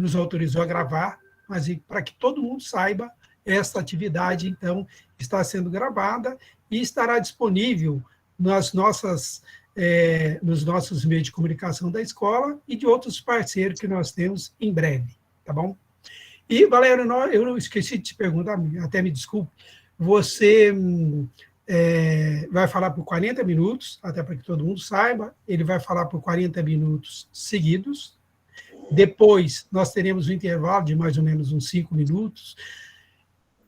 nos autorizou a gravar, mas para que todo mundo saiba, esta atividade, então, está sendo gravada e estará disponível nos nossos meios de comunicação da escola e de outros parceiros que nós temos em breve, tá bom? E, Valério, eu não esqueci de te perguntar, até me desculpe, você vai falar por 40 minutos, até para que todo mundo saiba, ele vai falar por 40 minutos seguidos. Depois, nós teremos um intervalo de mais ou menos uns 5 minutos,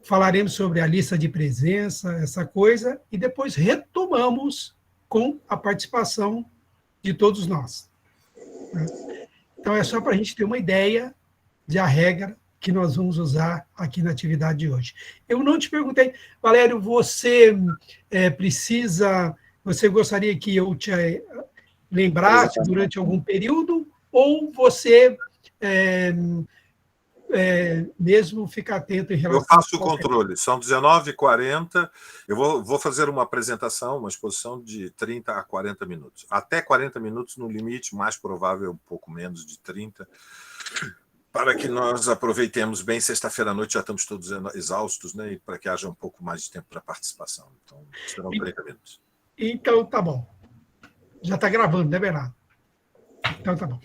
falaremos sobre a lista de presença, essa coisa, e depois retomamos com a participação de todos nós. Então, é só para a gente ter uma ideia da regra que nós vamos usar aqui na atividade de hoje. Eu não te perguntei, Valério, você você gostaria que eu te lembrasse durante algum período, ou você mesmo fica atento em relação... Eu faço o controle, são 19h40, eu vou fazer uma apresentação, uma exposição de 30 a 40 minutos. Até 40 minutos no limite, mais provável um pouco menos de 30, para que nós aproveitemos bem. Sexta-feira à noite já estamos todos exaustos, né? E para que haja um pouco mais de tempo para participação. Então, serão 30 minutos. Então, tá bom. Já está gravando, né, Bernardo? Então, tá bom.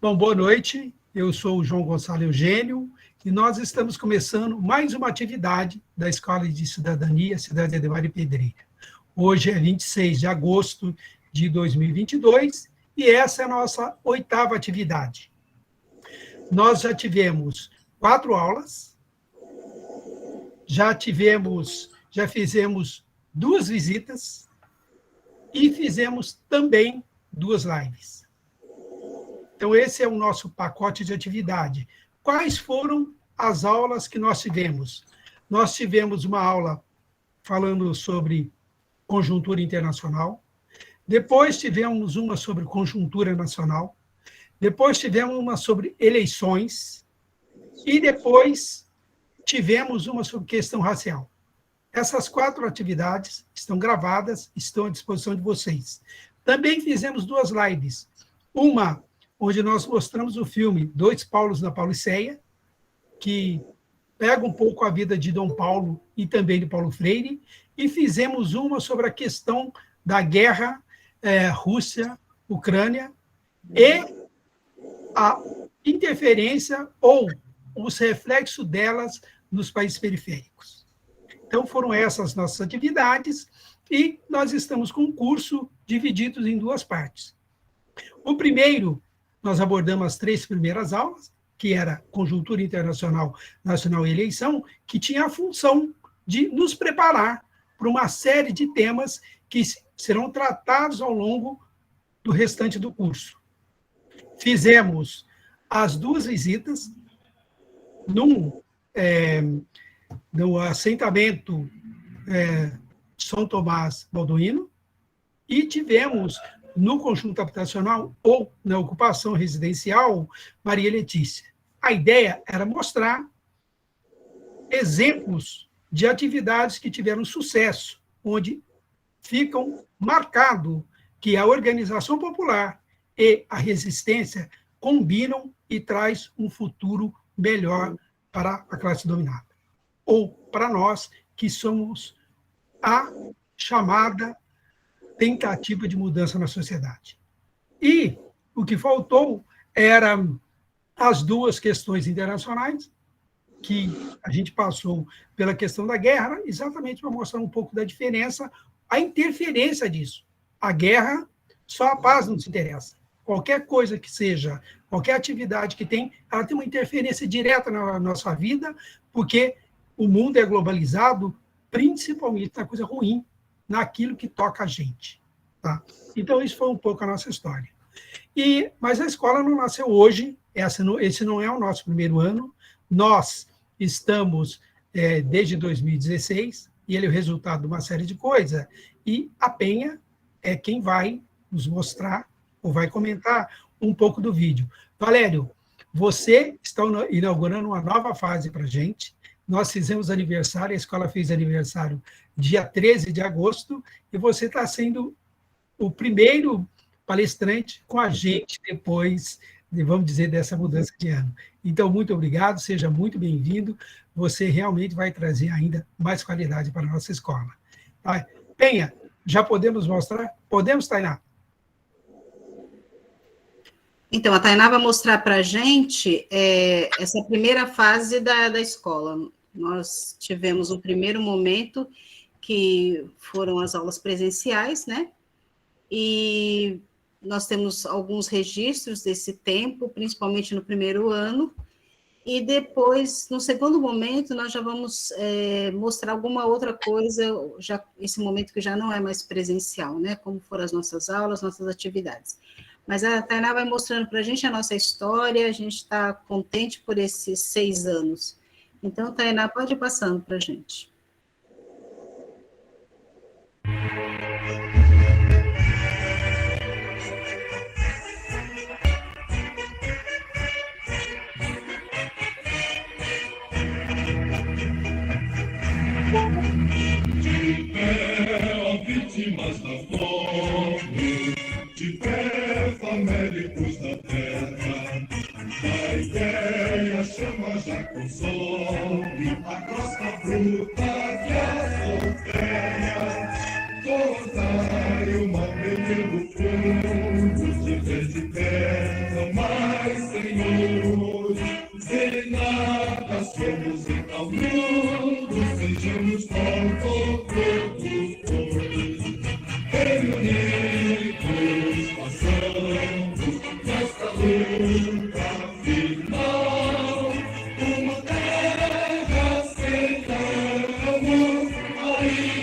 Bom, boa noite. Eu sou o João Gonçalo Eugênio e nós estamos começando mais uma atividade da Escola de Cidadania, Cidade Ademar de Pedreira. Hoje é 26 de agosto de 2022 e essa é a nossa 8ª atividade. Nós já tivemos 4 aulas, já fizemos 2 visitas e fizemos também 2 lives. Então, esse é o nosso pacote de atividade. Quais foram as aulas que nós tivemos? Nós tivemos uma aula falando sobre conjuntura internacional, depois tivemos uma sobre conjuntura nacional, depois tivemos uma sobre eleições, e depois tivemos uma sobre questão racial. Essas 4 atividades estão gravadas, estão à disposição de vocês. Também fizemos 2 lives. Uma onde nós mostramos o filme Dois Paulos na Pauliceia, que pega um pouco a vida de Dom Paulo e também de Paulo Freire, e fizemos uma sobre a questão da guerra Rússia-Ucrânia e a interferência ou os reflexos delas nos países periféricos. Então, foram essas nossas atividades, e nós estamos com um curso dividido em 2 partes. O primeiro, nós abordamos as 3 primeiras aulas, que era conjuntura internacional, nacional e eleição, que tinha a função de nos preparar para uma série de temas que serão tratados ao longo do restante do curso. Fizemos as 2 visitas no assentamento São Tomás Balduino, e tivemos no conjunto habitacional ou na ocupação residencial Maria Letícia. A ideia era mostrar exemplos de atividades que tiveram sucesso, onde ficam marcado que a organização popular e a resistência combinam e traz um futuro melhor para a classe dominada, ou para nós que somos a chamada tentativa de mudança na sociedade. E o que faltou eram as 2 questões internacionais, que a gente passou pela questão da guerra, exatamente para mostrar um pouco da diferença, a interferência disso. A guerra, só a paz nos interessa. Qualquer coisa que seja, qualquer atividade que tem, ela tem uma interferência direta na nossa vida, porque o mundo é globalizado, principalmente na coisa ruim, naquilo que toca a gente. Tá? Então, isso foi um pouco a nossa história. Mas a escola não nasceu hoje, esse não é o nosso primeiro ano, nós estamos desde 2016, e ele é o resultado de uma série de coisas, e a Penha é quem vai nos mostrar, ou vai comentar um pouco do vídeo. Valério, você está inaugurando uma nova fase para a gente. Nós fizemos aniversário, a escola fez aniversário dia 13 de agosto, e você está sendo o primeiro palestrante com a gente depois, vamos dizer, dessa mudança de ano. Então, muito obrigado, seja muito bem-vindo. Você realmente vai trazer ainda mais qualidade para a nossa escola. Tá? Penha, já podemos mostrar? Podemos, Tainá? Então, a Tainá vai mostrar para a gente essa primeira fase da escola. Nós tivemos um primeiro momento, que foram as aulas presenciais, né? E nós temos alguns registros desse tempo, principalmente no primeiro ano, e depois, no segundo momento, nós já vamos mostrar alguma outra coisa, já esse momento que já não é mais presencial, né? Como foram as nossas aulas, nossas atividades. Mas a Tainá vai mostrando para a gente a nossa história, a gente está contente por esses 6 anos. Então, Tainá, pode ir passando para a gente. De pé, ó vítimas da fome, de pé, famélicos da terra, a ideia chama já consome a crosta bruta que assolteia, tornar o mal pelo fundo, de verde terra, mais senhores, sem nada somos em tal mundo, sejamos autoprodutores, reunidos, passamos nesta luta final, uma terra sentamos a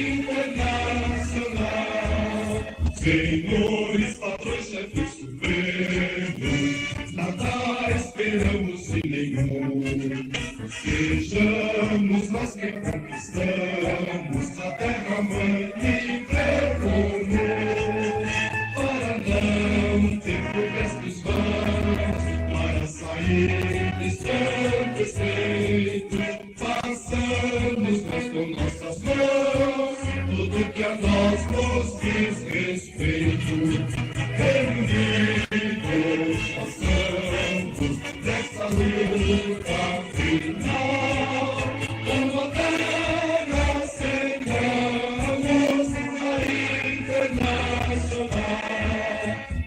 internacional, senhores, patrões, chefes supremos, nada esperamos de nenhum. Sejamos nós quem conquistamos a terra-mãe livre comum, para não ter progressos vãos, para sair desse defeito, façamos nós com nossas mãos tudo que a nós nos diz respeito. Reunidos, passamos dessa luta final, uma terra sentamos a internacional.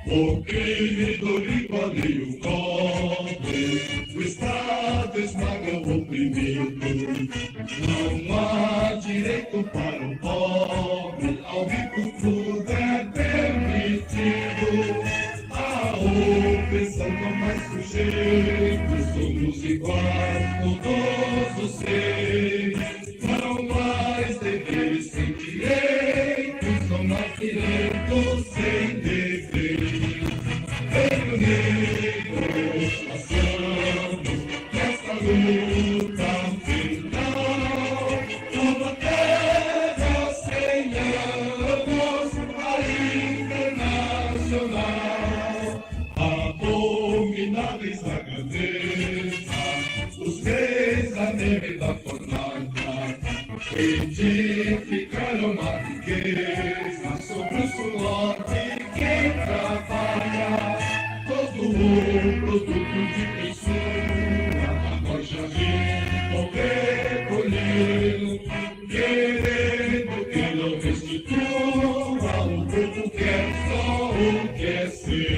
O crime do rico ali o cobre, o Estado esmaga o oprimido. Não há direito para o pobre, ao rico tudo é permitido. A opressão não mais sujeitos, somos iguais, todos os seres. Não mais deveres sem direitos, não mais direitos sem deveres. Reunidos, passamos nesta luta final, uma terra sem anos, a internacional. Abomináveis da grandeza, os reis da neve da fornalha, edificaram a riqueza sobre o suor de quem trabalha. Todo o produto de quem sua, agora já vão recolher, querendo que não restitua o povo quer só o que é seu.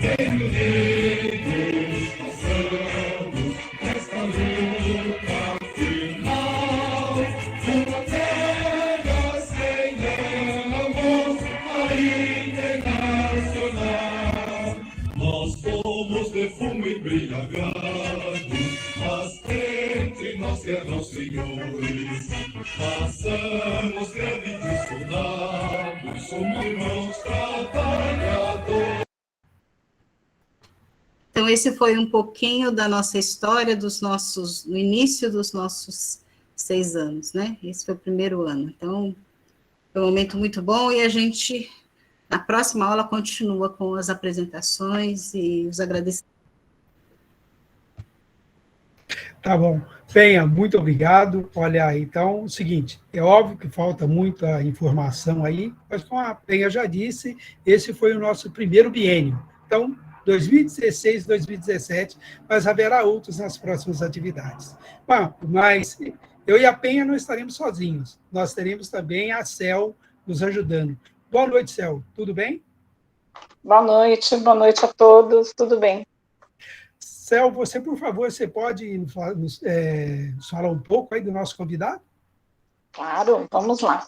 Reunidos, passamos nesta luta final, uma terra sem anos, a internacional. Nós somos de fumo embriagados, mas entre nós guerram senhores. Façamos greve de soldados, somos irmãos trabalhadores. Então, esse foi um pouquinho da nossa história, no início dos nossos 6 anos, né? Esse foi o primeiro ano. Então, foi um momento muito bom e a gente, na próxima aula, continua com as apresentações e os agradecimentos. Tá bom. Penha, muito obrigado. Olha, então, é o seguinte, é óbvio que falta muita informação aí, mas como a Penha já disse, esse foi o nosso primeiro biênio. Então, 2016, 2017, mas haverá outros nas próximas atividades. Bom, mas eu e a Penha não estaremos sozinhos, nós teremos também a Cel nos ajudando. Boa noite, Cel, tudo bem? Boa noite a todos, tudo bem? Cel, você, por favor, você pode nos falar um pouco aí do nosso convidado? Claro, vamos lá.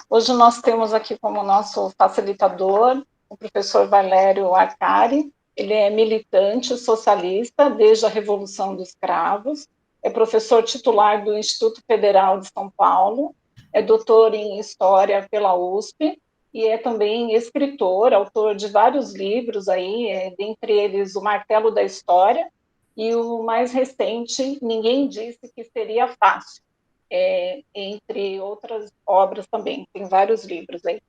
Hoje nós temos aqui como nosso facilitador o professor Valério Arcari. Ele é militante socialista desde a Revolução dos Cravos, é professor titular do Instituto Federal de São Paulo, é doutor em História pela USP e é também escritor, autor de vários livros aí, dentre eles O Martelo da História e o mais recente, Ninguém Disse que Seria Fácil. Entre outras obras também, tem vários livros aí.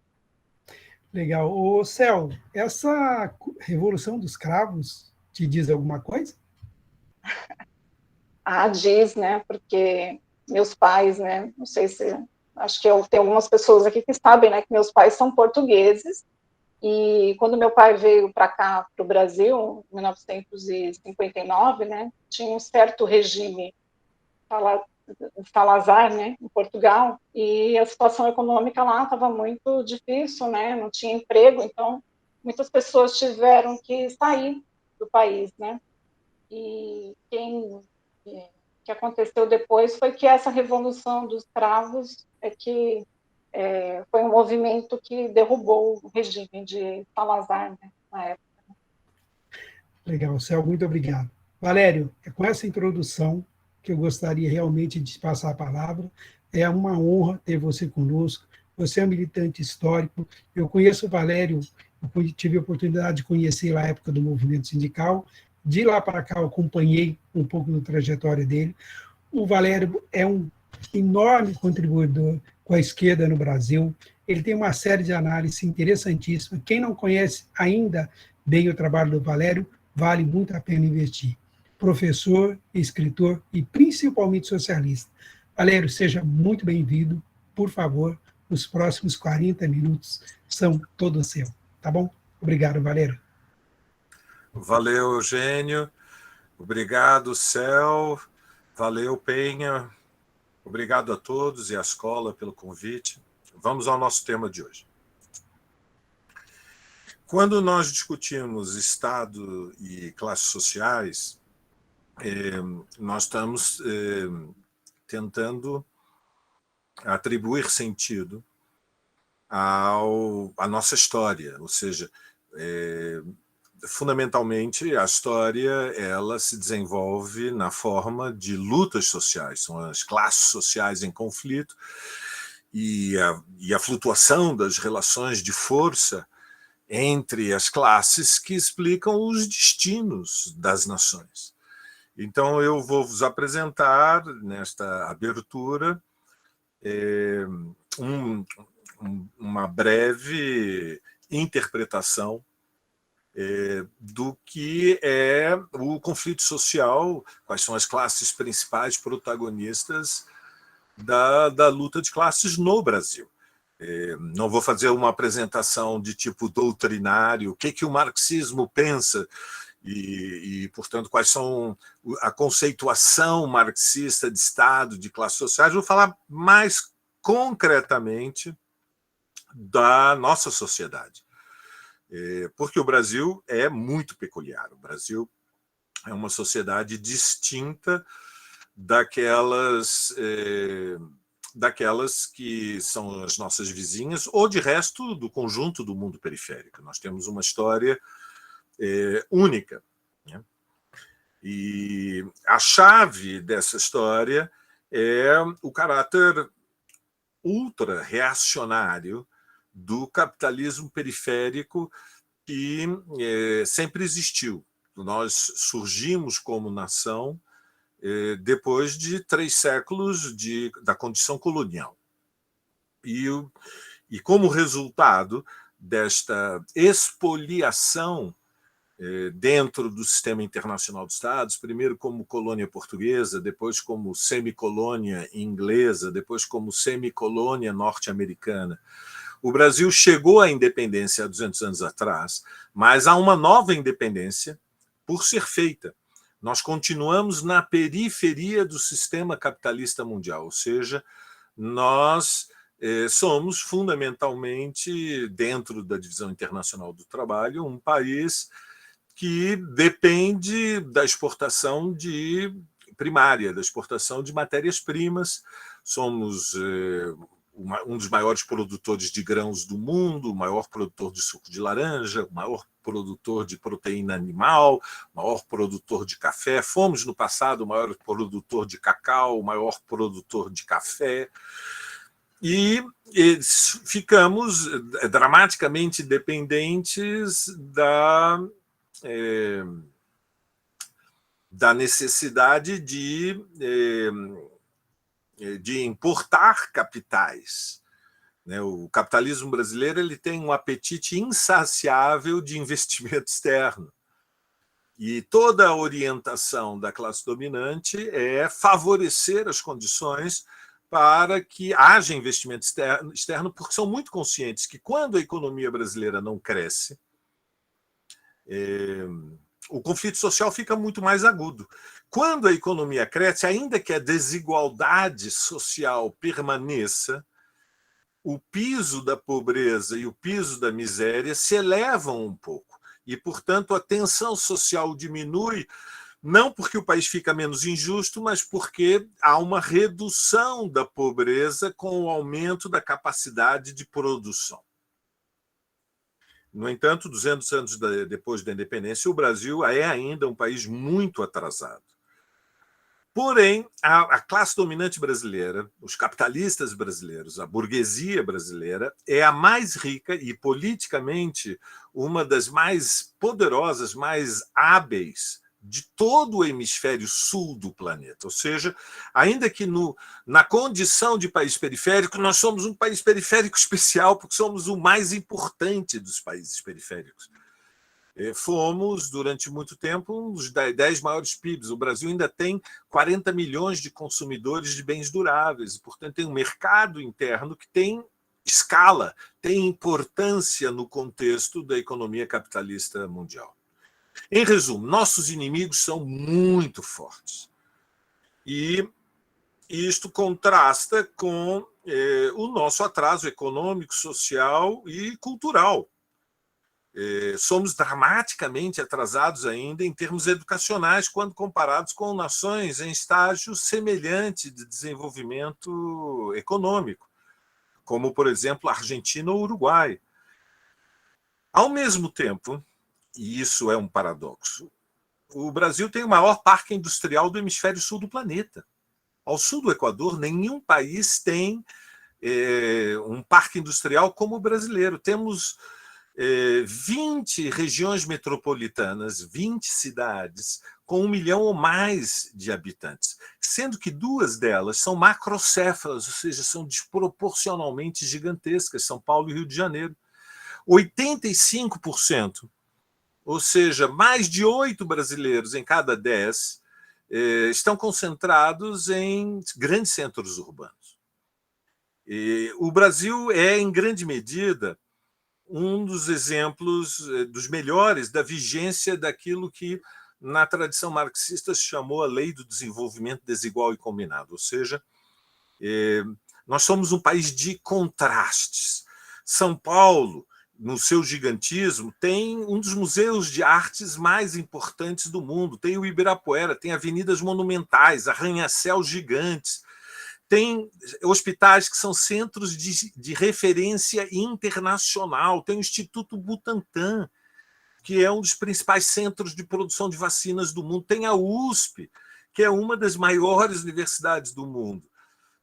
Legal. Ô, Cel, essa Revolução dos Cravos te diz alguma coisa? Diz, né, porque meus pais, né, não sei se, acho que tem algumas pessoas aqui que sabem, né, que meus pais são portugueses, e quando meu pai veio para cá, para o Brasil, em 1959, né, tinha um certo regime Salazar, né, em Portugal, e a situação econômica lá estava muito difícil, né, não tinha emprego, então muitas pessoas tiveram que sair do país, né, e que aconteceu depois foi que essa Revolução dos Cravos foi um movimento que derrubou o regime de Salazar, né, na época. Legal, Cel, muito obrigado. Valério, é com essa introdução que eu gostaria realmente de passar a palavra. É uma honra ter você conosco. Você é um militante histórico. Eu conheço o Valério, eu tive a oportunidade de conhecer na época do movimento sindical. De lá para cá, eu acompanhei um pouco da trajetória dele. O Valério é um enorme contribuidor com a esquerda no Brasil. Ele tem uma série de análises interessantíssimas. Quem não conhece ainda bem o trabalho do Valério, vale muito a pena investir. Professor, escritor e principalmente socialista. Valério, seja muito bem-vindo. Por favor, os próximos 40 minutos são todos seus, tá bom? Obrigado, Valério. Valeu, Eugênio. Obrigado, Cel. Valeu, Penha. Obrigado a todos e à escola pelo convite. Vamos ao nosso tema de hoje. Quando nós discutimos Estado e classes sociais, nós estamos tentando atribuir sentido à nossa história, ou seja, fundamentalmente a história ela se desenvolve na forma de lutas sociais, são as classes sociais em conflito e a flutuação das relações de força entre as classes que explicam os destinos das nações. Então, eu vou vos apresentar, nesta abertura, uma breve interpretação do que é o conflito social, quais são as classes principais protagonistas da luta de classes no Brasil. Não vou fazer uma apresentação de tipo doutrinário, o que o marxismo pensa e, portanto, quais são a conceituação marxista de Estado, de classes sociais. Vou falar mais concretamente da nossa sociedade, porque o Brasil é muito peculiar. O Brasil é uma sociedade distinta daquelas que são as nossas vizinhas, ou de resto do conjunto do mundo periférico. Nós temos uma história única, né? E a chave dessa história é o caráter ultra-reacionário do capitalismo periférico que sempre existiu. Nós surgimos como nação depois de 3 séculos da condição colonial. E como resultado desta expoliação dentro do sistema internacional dos Estados, primeiro como colônia portuguesa, depois como semicolônia inglesa, depois como semicolônia norte-americana, O Brasil chegou à independência há 200 anos atrás, mas há uma nova independência por ser feita. Nós continuamos na periferia do sistema capitalista mundial, ou seja, nós somos fundamentalmente, dentro da divisão internacional do trabalho, um país que depende da exportação primária, da exportação de matérias-primas. Somos um dos maiores produtores de grãos do mundo, o maior produtor de suco de laranja, o maior produtor de proteína animal, o maior produtor de café. Fomos, no passado, o maior produtor de cacau, o maior produtor de café. E ficamos dramaticamente dependentes da necessidade de importar capitais. O capitalismo brasileiro ele tem um apetite insaciável de investimento externo. E toda a orientação da classe dominante é favorecer as condições para que haja investimento externo, porque são muito conscientes que, quando a economia brasileira não cresce, o conflito social fica muito mais agudo. Quando a economia cresce, ainda que a desigualdade social permaneça, o piso da pobreza e o piso da miséria se elevam um pouco. E, portanto, a tensão social diminui, não porque o país fica menos injusto, mas porque há uma redução da pobreza com o aumento da capacidade de produção. No entanto, 200 anos depois da independência, o Brasil é ainda um país muito atrasado. Porém, a classe dominante brasileira, os capitalistas brasileiros, a burguesia brasileira, é a mais rica e, politicamente, uma das mais poderosas, mais hábeis de todo o hemisfério sul do planeta. Ou seja, ainda que na condição de país periférico, nós somos um país periférico especial, porque somos o mais importante dos países periféricos. Fomos, durante muito tempo, um dos 10 maiores PIBs. O Brasil ainda tem 40 milhões de consumidores de bens duráveis, portanto, tem um mercado interno que tem escala, tem importância no contexto da economia capitalista mundial. Em resumo, nossos inimigos são muito fortes. E isto contrasta com o nosso atraso econômico, social e cultural. Somos dramaticamente atrasados ainda em termos educacionais quando comparados com nações em estágio semelhante de desenvolvimento econômico, como, por exemplo, a Argentina ou o Uruguai. Ao mesmo tempo, e isso é um paradoxo, o Brasil tem o maior parque industrial do hemisfério sul do planeta. Ao sul do Equador, nenhum país tem um parque industrial como o brasileiro. Temos 20 regiões metropolitanas, 20 cidades, com 1 milhão ou mais de habitantes, sendo que 2 delas são macrocéfalas, ou seja, são desproporcionalmente gigantescas, São Paulo e Rio de Janeiro. 85%, ou seja, mais de 8 brasileiros em cada 10, estão concentrados em grandes centros urbanos. O Brasil é, em grande medida, um dos exemplos dos melhores da vigência daquilo que, na tradição marxista, se chamou a lei do desenvolvimento desigual e combinado. Ou seja, nós somos um país de contrastes. São Paulo, no seu gigantismo, tem um dos museus de artes mais importantes do mundo. Tem o Ibirapuera, tem avenidas monumentais, arranha-céus gigantes, tem hospitais que são centros de referência internacional, tem o Instituto Butantan, que é um dos principais centros de produção de vacinas do mundo, tem a USP, que é uma das maiores universidades do mundo,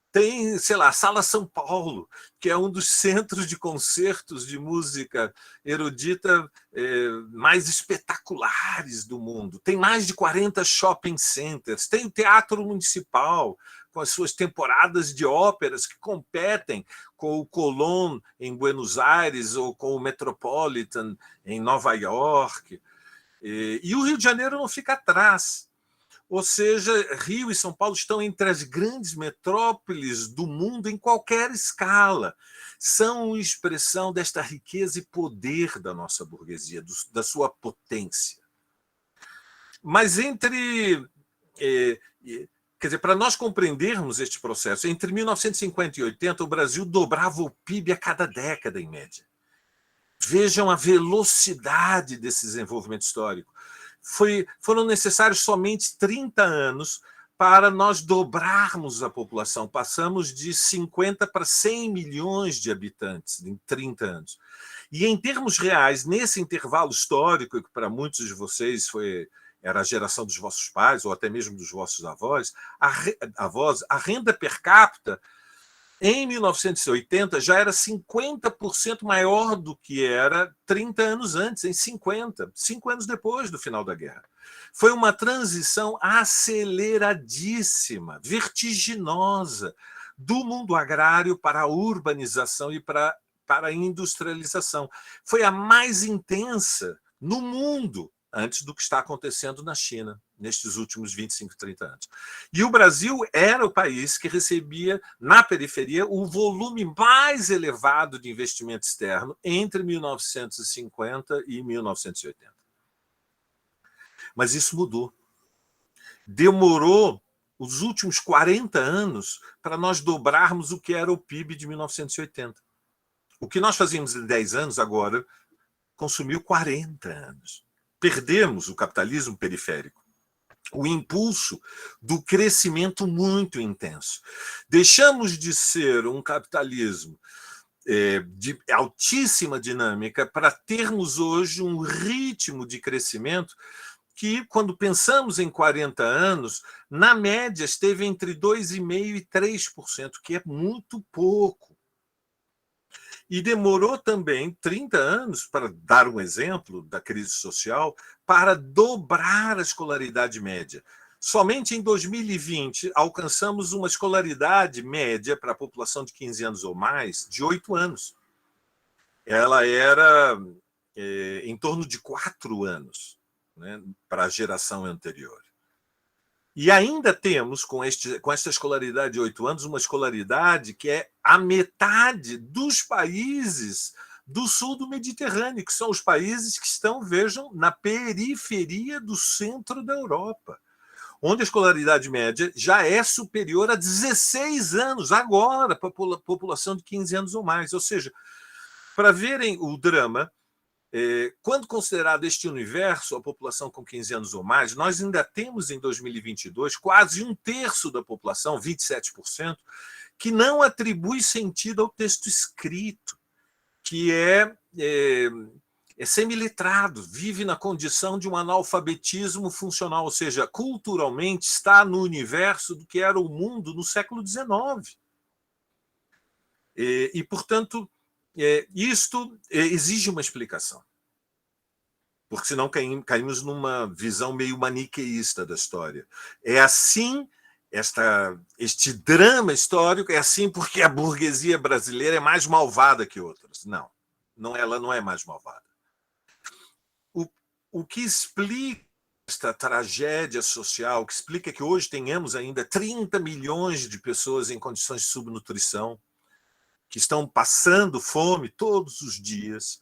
tem, sei lá, a Sala São Paulo, que é um dos centros de concertos de música erudita mais espetaculares do mundo, tem mais de 40 shopping centers, tem o Teatro Municipal, com as suas temporadas de óperas que competem com o Colón em Buenos Aires ou com o Metropolitan em Nova York. E o Rio de Janeiro não fica atrás. Ou seja, Rio e São Paulo estão entre as grandes metrópoles do mundo em qualquer escala. São expressão desta riqueza e poder da nossa burguesia, da sua potência. Mas quer dizer, para nós compreendermos este processo, entre 1950 e 80, o Brasil dobrava o PIB a cada década, em média. Vejam a velocidade desse desenvolvimento histórico. Foram necessários somente 30 anos para nós dobrarmos a população. Passamos de 50 para 100 milhões de habitantes em 30 anos. E, em termos reais, nesse intervalo histórico, que para muitos de vocês era a geração dos vossos pais, ou até mesmo dos vossos avós, a renda per capita, em 1980, já era 50% maior do que era 30 anos antes, em 50, 5 anos depois do final da guerra. Foi uma transição aceleradíssima, vertiginosa, do mundo agrário para a urbanização e para a industrialização. Foi a mais intensa no mundo antes do que está acontecendo na China, nestes últimos 25, 30 anos. E o Brasil era o país que recebia, na periferia, o volume mais elevado de investimento externo entre 1950 e 1980. Mas isso mudou. Demorou os últimos 40 anos para nós dobrarmos o que era o PIB de 1980. O que nós fazíamos em 10 anos, agora, consumiu 40 anos. Perdemos o capitalismo periférico, o impulso do crescimento muito intenso. Deixamos de ser um capitalismo de altíssima dinâmica para termos hoje um ritmo de crescimento que, quando pensamos em 40 anos, na média esteve entre 2,5% e 3%, que é muito pouco. E demorou também 30 anos, para dar um exemplo da crise social, para dobrar a escolaridade média. Somente em 2020 alcançamos uma escolaridade média para a população de 15 anos ou mais de 8 anos. Ela era em torno de 4 anos, né, para a geração anterior. E ainda temos, com esta escolaridade de 8 anos, uma escolaridade que é a metade dos países do sul do Mediterrâneo, que são os países que estão, vejam, na periferia do centro da Europa, onde a escolaridade média já é superior a 16 anos, agora, para a população de 15 anos ou mais. Ou seja, para verem o drama, quando considerado este universo, a população com 15 anos ou mais, nós ainda temos em 2022 quase 1/3 da população, 27%, que não atribui sentido ao texto escrito, que é semi-letrado, vive na condição de um analfabetismo funcional, ou seja, culturalmente está no universo do que era o mundo no século XIX. E portanto, isto exige uma explicação, porque senão caímos numa visão meio maniqueísta da história. É assim, este drama histórico é assim porque a burguesia brasileira é mais malvada que outras. Não, ela não é mais malvada. O que explica esta tragédia social, que explica que hoje tenhamos ainda 30 milhões de pessoas em condições de subnutrição, que estão passando fome todos os dias,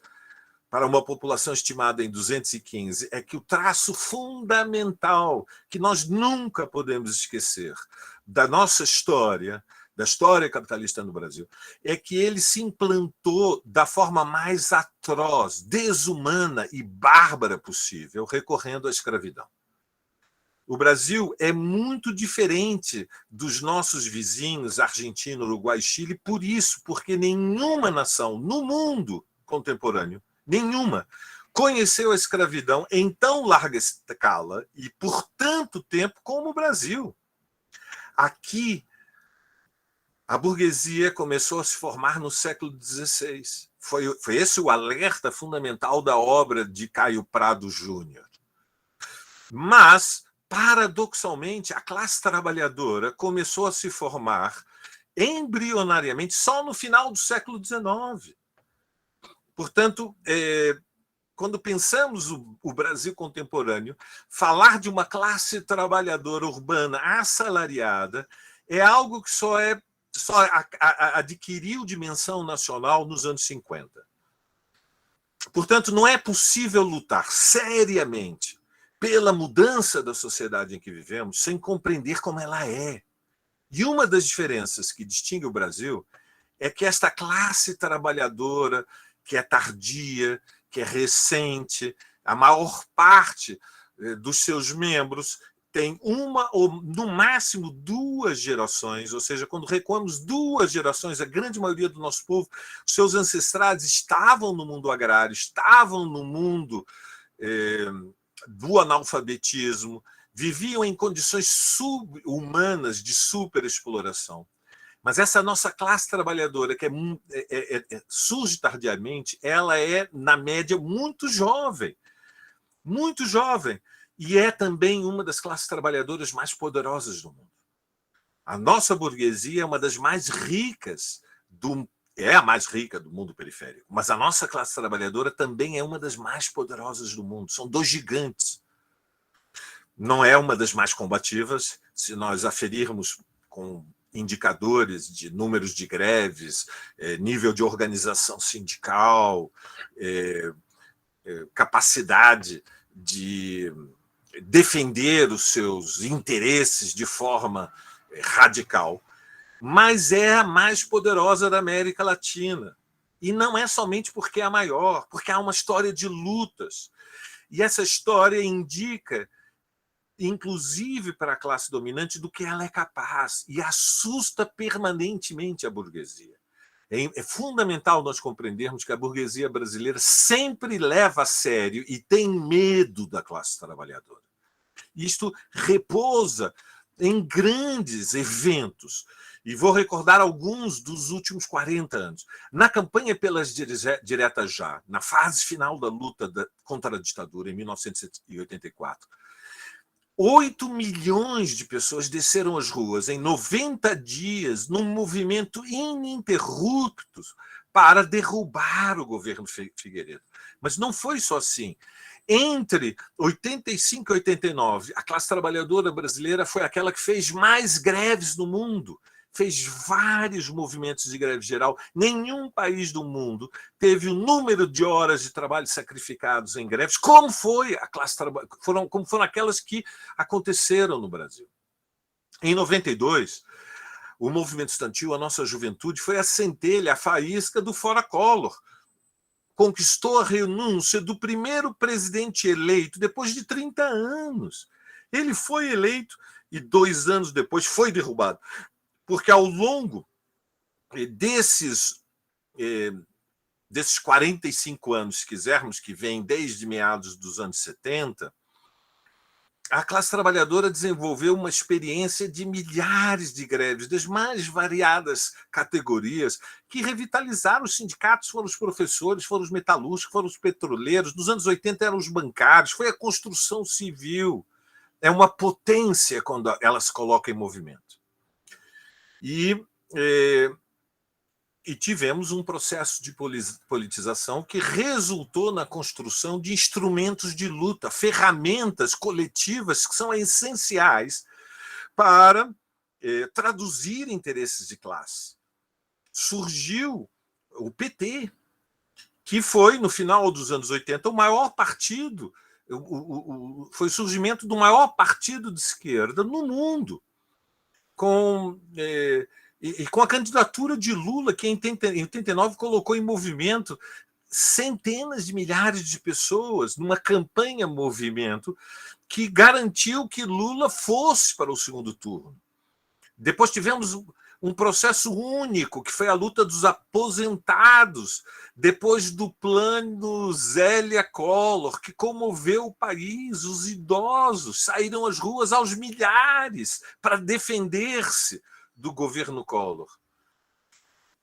para uma população estimada em 215, é que o traço fundamental que nós nunca podemos esquecer da nossa história, da história capitalista no Brasil, é que ele se implantou da forma mais atroz, desumana e bárbara possível, recorrendo à escravidão. O Brasil é muito diferente dos nossos vizinhos, Argentina, Uruguai e Chile, por isso, porque nenhuma nação no mundo contemporâneo, nenhuma, conheceu a escravidão em tão larga escala e por tanto tempo como o Brasil. Aqui, a burguesia começou a se formar no século XVI. Foi esse o alerta fundamental da obra de Caio Prado Júnior. Mas, paradoxalmente, a classe trabalhadora começou a se formar embrionariamente só no final do século XIX. Portanto, quando pensamos o Brasil contemporâneo, falar de uma classe trabalhadora urbana assalariada é algo que só adquiriu dimensão nacional nos anos 50. Portanto, não é possível lutar seriamente pela mudança da sociedade em que vivemos sem compreender como ela é. E uma das diferenças que distingue o Brasil é que esta classe trabalhadora, que é tardia, que é recente, a maior parte dos seus membros tem uma ou, no máximo, 2 gerações, ou seja, quando recuamos 2 gerações, a grande maioria do nosso povo, seus ancestrais estavam no mundo agrário, estavam no mundo do analfabetismo, viviam em condições subhumanas de superexploração. Mas essa nossa classe trabalhadora, que surge tardiamente, ela é, na média, muito jovem. Muito jovem. E é também uma das classes trabalhadoras mais poderosas do mundo. A nossa burguesia é uma das mais ricas, é a mais rica do mundo periférico. Mas a nossa classe trabalhadora também é uma das mais poderosas do mundo. São 2 gigantes. Não é uma das mais combativas, se nós aferirmos com indicadores de números de greves, nível de organização sindical, capacidade de defender os seus interesses de forma radical, mas é a mais poderosa da América Latina. E não é somente porque é a maior, porque há uma história de lutas. E essa história indica, inclusive para a classe dominante, do que ela é capaz, e assusta permanentemente a burguesia. É fundamental nós compreendermos que a burguesia brasileira sempre leva a sério e tem medo da classe trabalhadora. Isto repousa em grandes eventos, e vou recordar alguns dos últimos 40 anos. Na campanha pelas diretas já, na fase final da luta contra a ditadura, em 1984, 8 milhões de pessoas desceram às ruas em 90 dias, num movimento ininterrupto para derrubar o governo Figueiredo. Mas não foi só assim. Entre 85 e 89, a classe trabalhadora brasileira foi aquela que fez mais greves no mundo. Fez vários movimentos de greve geral. Nenhum país do mundo teve o número de horas de trabalho sacrificados em greves, como foi a classe como foram aquelas que aconteceram no Brasil. Em 92, o movimento estudantil, a nossa juventude, foi a centelha, a faísca do Fora Collor. Conquistou a renúncia do primeiro presidente eleito depois de 30 anos. Ele foi eleito e 2 anos depois foi derrubado. Porque ao longo desses 45 anos, se quisermos, que vêm desde meados dos anos 70, a classe trabalhadora desenvolveu uma experiência de milhares de greves, das mais variadas categorias, que revitalizaram os sindicatos. Foram os professores, foram os metalúrgicos, foram os petroleiros. Nos anos 80 eram os bancários, foi a construção civil. É uma potência quando ela se coloca em movimento. E tivemos um processo de politização que resultou na construção de instrumentos de luta, ferramentas coletivas que são essenciais para traduzir interesses de classe. Surgiu o PT, que foi, no final dos anos 80, o maior partido, foi o surgimento do maior partido de esquerda no mundo, com a candidatura de Lula, que em 89 colocou em movimento centenas de milhares de pessoas numa campanha-movimento que garantiu que Lula fosse para o segundo turno. Depois tivemos um processo único, que foi a luta dos aposentados, depois do plano Zélia Collor, que comoveu o país. Os idosos saíram às ruas aos milhares para defender-se do governo Collor.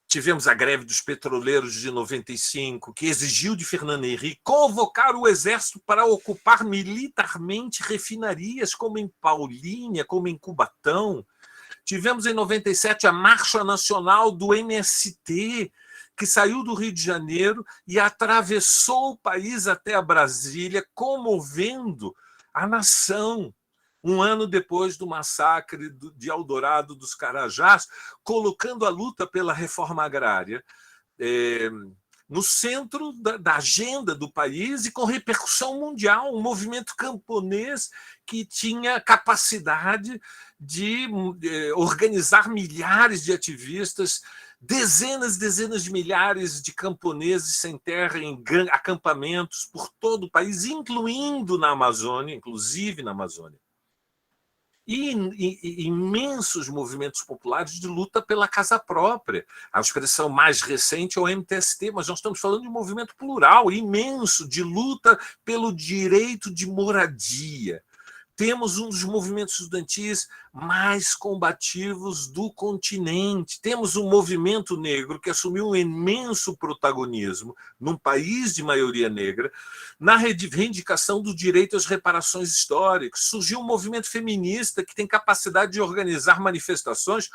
Tivemos a greve dos petroleiros de 95, que exigiu de Fernando Henrique convocar o exército para ocupar militarmente refinarias, como em Paulínia, como em Cubatão. Tivemos em 97 a Marcha Nacional do MST, que saiu do Rio de Janeiro e atravessou o país até a Brasília, comovendo a nação. Um ano depois do massacre de Eldorado dos Carajás, colocando a luta pela reforma agrária no centro da agenda do país e com repercussão mundial, um movimento camponês que tinha capacidade de organizar milhares de ativistas, dezenas e dezenas de milhares de camponeses sem terra em acampamentos por todo o país, incluindo na Amazônia, inclusive na Amazônia. E imensos movimentos populares de luta pela casa própria. A expressão mais recente é o MTST, mas nós estamos falando de um movimento plural, imenso, de luta pelo direito de moradia. Temos um dos movimentos estudantis mais combativos do continente. Temos um movimento negro que assumiu um imenso protagonismo num país de maioria negra na reivindicação do direito às reparações históricas. Surgiu um movimento feminista que tem capacidade de organizar manifestações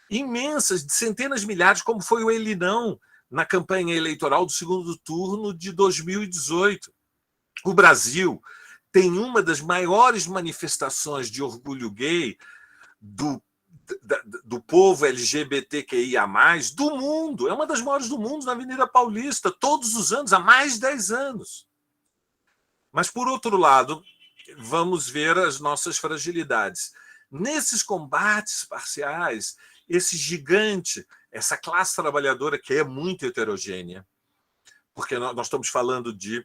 imensas, de centenas de milhares, como foi o Elinão na campanha eleitoral do segundo turno de 2018. O Brasil tem uma das maiores manifestações de orgulho gay do povo LGBTQIA+, do mundo. É uma das maiores do mundo na Avenida Paulista, todos os anos, há mais de 10 anos. Mas, por outro lado, vamos ver as nossas fragilidades. Nesses combates parciais, esse gigante, essa classe trabalhadora que é muito heterogênea, porque nós estamos falando de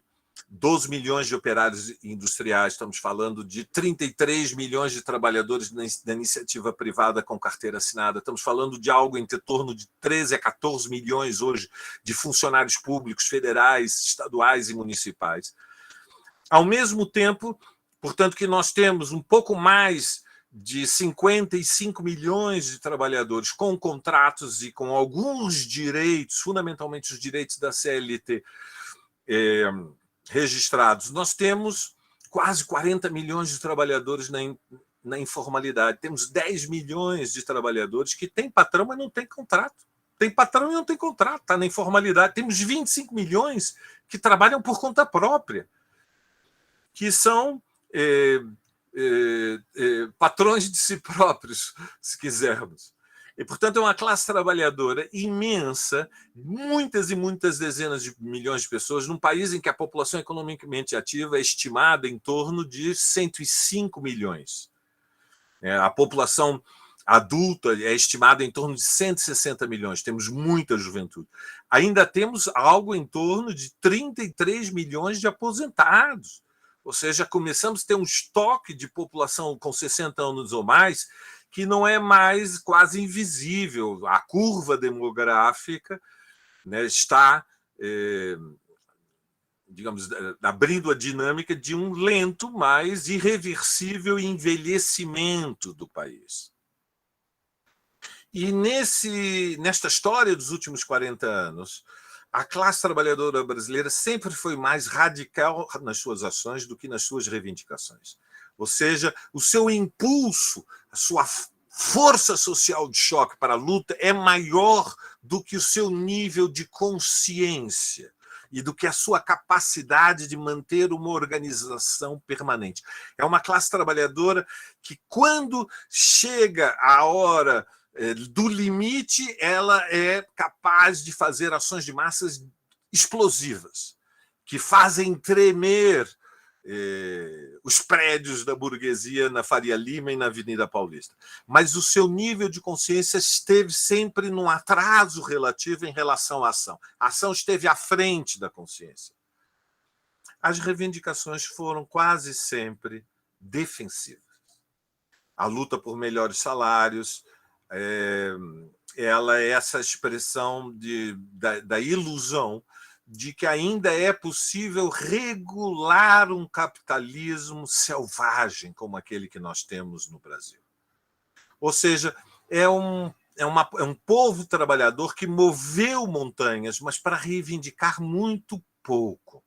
12 milhões de operários industriais, estamos falando de 33 milhões de trabalhadores da iniciativa privada com carteira assinada, estamos falando de algo em torno de 13 a 14 milhões hoje de funcionários públicos, federais, estaduais e municipais. Ao mesmo tempo, portanto, que nós temos um pouco mais de 55 milhões de trabalhadores com contratos e com alguns direitos, fundamentalmente os direitos da CLT, registrados. Nós temos quase 40 milhões de trabalhadores na informalidade. Temos 10 milhões de trabalhadores que têm patrão, mas não têm contrato. Tem patrão e não tem contrato, está na informalidade. Temos 25 milhões que trabalham por conta própria, que são patrões de si próprios, se quisermos. E, portanto, é uma classe trabalhadora imensa, muitas e muitas dezenas de milhões de pessoas, num país em que a população economicamente ativa é estimada em torno de 105 milhões. A população adulta é estimada em torno de 160 milhões. Temos muita juventude. Ainda temos algo em torno de 33 milhões de aposentados. Ou seja, começamos a ter um estoque de população com 60 anos ou mais que não é mais quase invisível. A curva demográfica, né, está, digamos, abrindo a dinâmica de um lento, mas irreversível envelhecimento do país. E nesta história dos últimos 40 anos, a classe trabalhadora brasileira sempre foi mais radical nas suas ações do que nas suas reivindicações. Ou seja, o seu impulso, a sua força social de choque para a luta é maior do que o seu nível de consciência e do que a sua capacidade de manter uma organização permanente. É uma classe trabalhadora que, quando chega a hora do limite, ela é capaz de fazer ações de massas explosivas, que fazem tremer os prédios da burguesia na Faria Lima e na Avenida Paulista. Mas o seu nível de consciência esteve sempre num atraso relativo em relação à ação. A ação esteve à frente da consciência. As reivindicações foram quase sempre defensivas. A luta por melhores salários, ela é essa expressão da ilusão de que ainda é possível regular um capitalismo selvagem como aquele que nós temos no Brasil. Ou seja, é um povo trabalhador que moveu montanhas, mas para reivindicar muito pouco.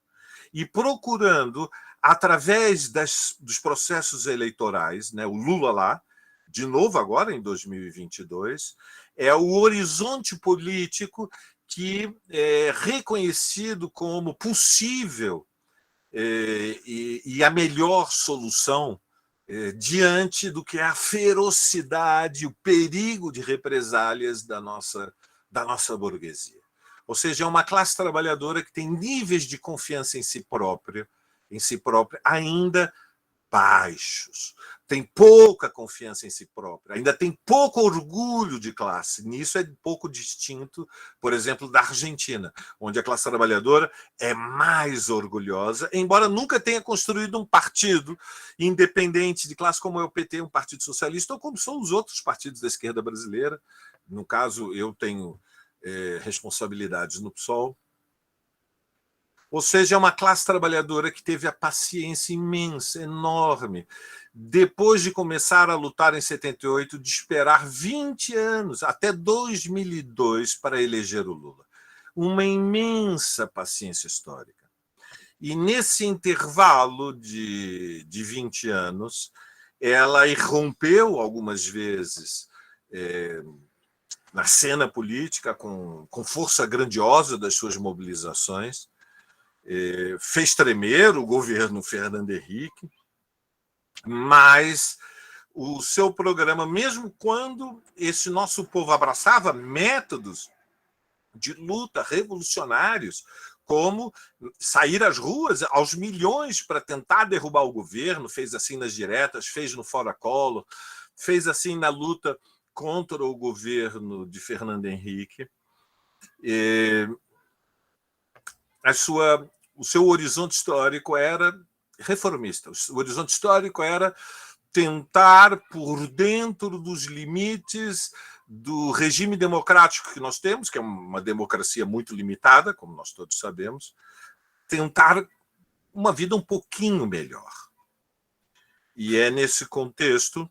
E procurando, através dos processos eleitorais, né, o Lula lá, de novo agora em 2022, é o horizonte político que é reconhecido como possível e a melhor solução diante do que é a ferocidade, o perigo de represálias da nossa burguesia. Ou seja, é uma classe trabalhadora que tem níveis de confiança em si própria ainda baixos, tem pouca confiança em si própria, ainda tem pouco orgulho de classe. Nisso é pouco distinto, por exemplo, da Argentina, onde a classe trabalhadora é mais orgulhosa, embora nunca tenha construído um partido independente de classe como é o PT, um partido socialista, ou como são os outros partidos da esquerda brasileira. No caso, eu tenho responsabilidades no PSOL. Ou seja, é uma classe trabalhadora que teve a paciência imensa, enorme, depois de começar a lutar em 78, de esperar 20 anos, até 2002, para eleger o Lula. Uma imensa paciência histórica. E nesse intervalo de 20 anos, ela irrompeu algumas vezes na cena política com força grandiosa das suas mobilizações, fez tremer o governo Fernando Henrique, mas o seu programa, mesmo quando esse nosso povo abraçava métodos de luta revolucionários, como sair às ruas aos milhões para tentar derrubar o governo, fez assim nas diretas, fez no Fora Collor, fez assim na luta contra o governo de Fernando Henrique. O seu horizonte histórico era reformista. O horizonte histórico era tentar, por dentro dos limites do regime democrático que nós temos, que é uma democracia muito limitada, como nós todos sabemos, tentar uma vida um pouquinho melhor. E é nesse contexto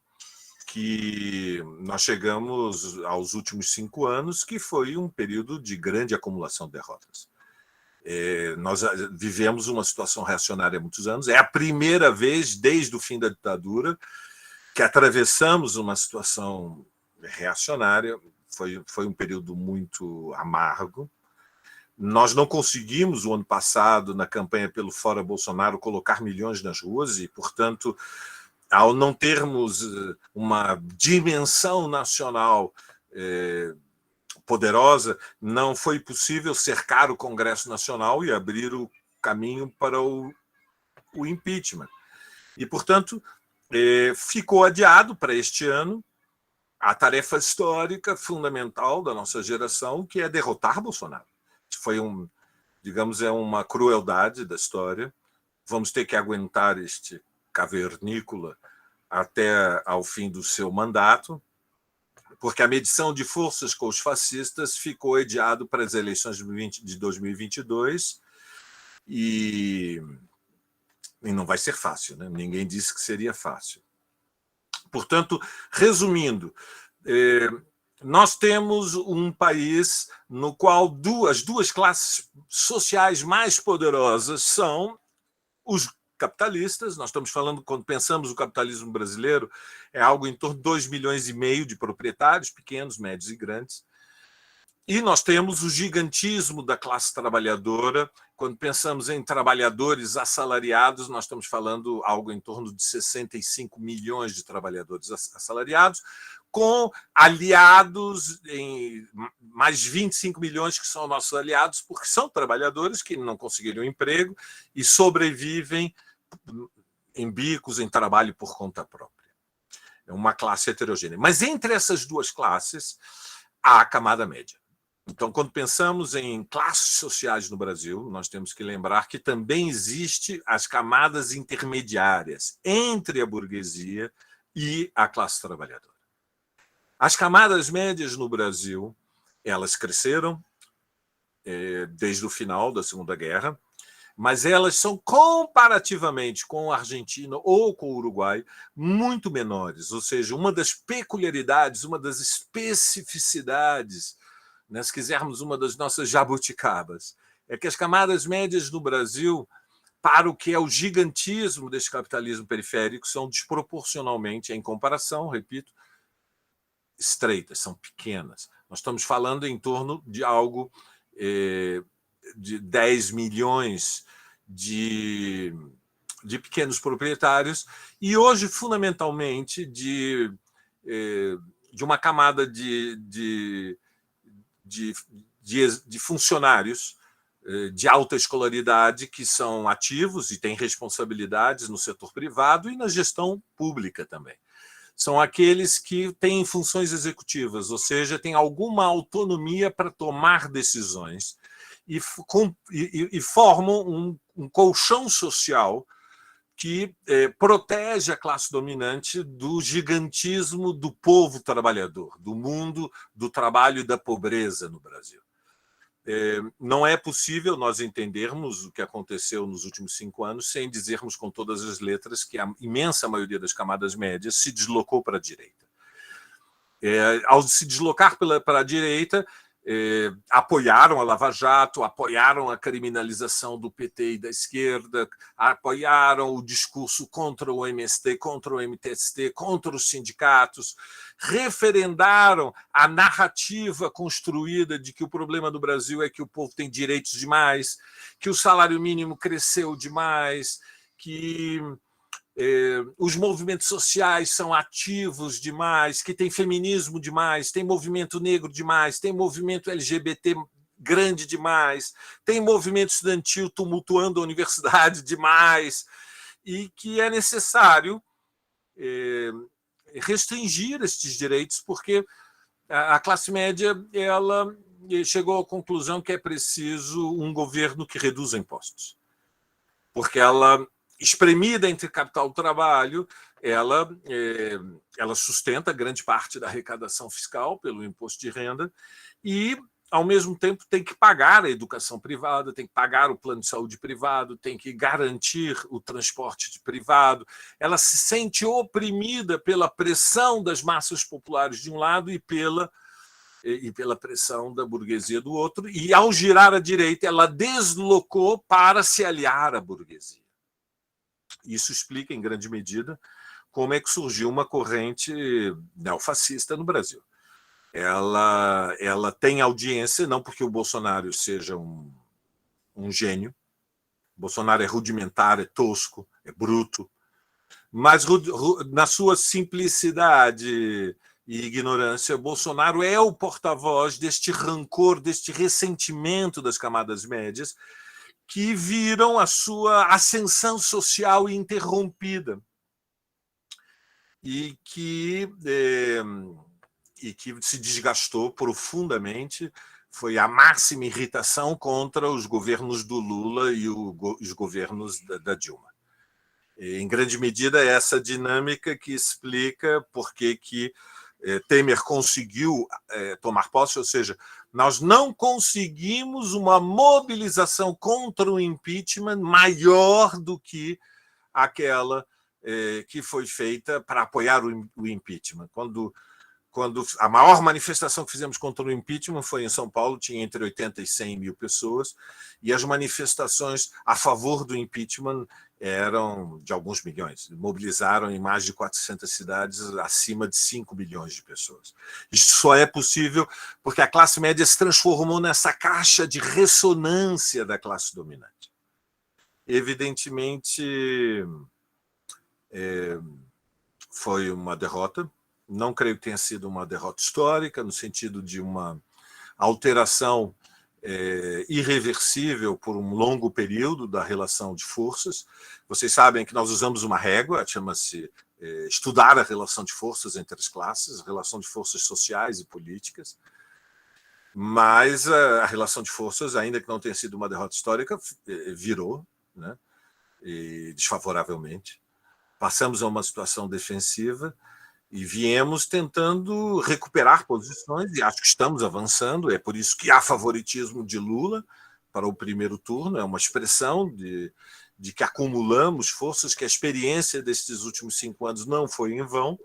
que nós chegamos aos últimos 5 anos, que foi um período de grande acumulação de derrotas. Nós vivemos uma situação reacionária há muitos anos. É a primeira vez, desde o fim da ditadura, que atravessamos uma situação reacionária. Foi um período muito amargo. Nós não conseguimos, o ano passado, na campanha pelo Fora Bolsonaro, colocar milhões nas ruas e, portanto, ao não termos uma dimensão nacional poderosa, não foi possível cercar o Congresso Nacional e abrir o caminho para o impeachment. E, portanto, ficou adiado para este ano a tarefa histórica fundamental da nossa geração, que é derrotar Bolsonaro. Foi digamos, uma crueldade da história. Vamos ter que aguentar este cavernícola até ao fim do seu mandato, porque a medição de forças com os fascistas ficou adiado para as eleições de 2022 e não vai ser fácil, né? Ninguém disse que seria fácil. Portanto, resumindo, nós temos um país no qual as duas classes sociais mais poderosas são os capitalistas. Nós estamos falando, quando pensamos no capitalismo brasileiro, é algo em torno de 2,5 milhões de proprietários, pequenos, médios e grandes. E nós temos o gigantismo da classe trabalhadora. Quando pensamos em trabalhadores assalariados, nós estamos falando algo em torno de 65 milhões de trabalhadores assalariados, com aliados em mais 25 milhões que são nossos aliados, porque são trabalhadores que não conseguiram emprego e sobrevivem em bicos, em trabalho por conta própria. É uma classe heterogênea. Mas entre essas duas classes, há a camada média. Então, quando pensamos em classes sociais no Brasil, nós temos que lembrar que também existem as camadas intermediárias entre a burguesia e a classe trabalhadora. As camadas médias no Brasil, elas cresceram desde o final da Segunda Guerra, mas elas são, comparativamente com a Argentina ou com o Uruguai, muito menores. Ou seja, uma das peculiaridades, uma das especificidades, se quisermos, uma das nossas jabuticabas, é que as camadas médias no Brasil, para o que é o gigantismo desse capitalismo periférico, são desproporcionalmente, em comparação, repito, estreitas, são pequenas. Nós estamos falando em torno de algo de 10 milhões de pequenos proprietários, e hoje, fundamentalmente, de uma camada de funcionários de alta escolaridade que são ativos e têm responsabilidades no setor privado e na gestão pública também. São aqueles que têm funções executivas, ou seja, têm alguma autonomia para tomar decisões e formam um colchão social que protege a classe dominante do gigantismo do povo trabalhador, do mundo do trabalho e da pobreza no Brasil. Não é possível nós entendermos o que aconteceu nos últimos 5 anos sem dizermos com todas as letras que a imensa maioria das camadas médias se deslocou para a direita. Ao se deslocar para a direita, apoiaram a Lava Jato, apoiaram a criminalização do PT e da esquerda, apoiaram o discurso contra o MST, contra o MTST, contra os sindicatos, referendaram a narrativa construída de que o problema do Brasil é que o povo tem direitos demais, que o salário mínimo cresceu demais, que os movimentos sociais são ativos demais, que tem feminismo demais, tem movimento negro demais, tem movimento LGBT grande demais, tem movimento estudantil tumultuando a universidade demais, e que é necessário restringir estes direitos, porque a classe média ela chegou à conclusão que é preciso um governo que reduza impostos, porque ela, espremida entre capital e trabalho, ela sustenta grande parte da arrecadação fiscal pelo imposto de renda e, ao mesmo tempo, tem que pagar a educação privada, tem que pagar o plano de saúde privado, tem que garantir o transporte privado. Ela se sente oprimida pela pressão das massas populares de um lado e pela pressão da burguesia do outro, e, ao girar à direita, ela deslocou para se aliar à burguesia. Isso explica, em grande medida, como é que surgiu uma corrente neofascista no Brasil. Ela tem audiência, não porque o Bolsonaro seja um gênio, o Bolsonaro é rudimentar, é tosco, é bruto, mas na sua simplicidade e ignorância, Bolsonaro é o porta-voz deste rancor, deste ressentimento das camadas médias, que viram a sua ascensão social interrompida e que se desgastou profundamente. Foi a máxima irritação contra os governos do Lula e os governos da Dilma. Em grande medida, é essa dinâmica que explica por que Temer conseguiu tomar posse, ou seja, nós não conseguimos uma mobilização contra o impeachment maior do que aquela que foi feita para apoiar o impeachment. Quando a maior manifestação que fizemos contra o impeachment foi em São Paulo, tinha entre 80 e 100 mil pessoas, e as manifestações a favor do impeachment eram de alguns milhões, mobilizaram em mais de 400 cidades acima de 5 milhões de pessoas. Isso só é possível porque a classe média se transformou nessa caixa de ressonância da classe dominante. Evidentemente, foi uma derrota. Não creio que tenha sido uma derrota histórica, no sentido de uma alteração irreversível por um longo período da relação de forças. Vocês sabem que nós usamos uma régua, chama-se estudar a relação de forças entre as classes, a relação de forças sociais e políticas, mas a relação de forças, ainda que não tenha sido uma derrota histórica, virou, né, e desfavoravelmente. Passamos a uma situação defensiva e viemos tentando recuperar posições, e acho que estamos avançando. É por isso que há favoritismo de Lula para o primeiro turno, é uma expressão de que acumulamos forças, que a experiência desses últimos 5 anos não foi em vão,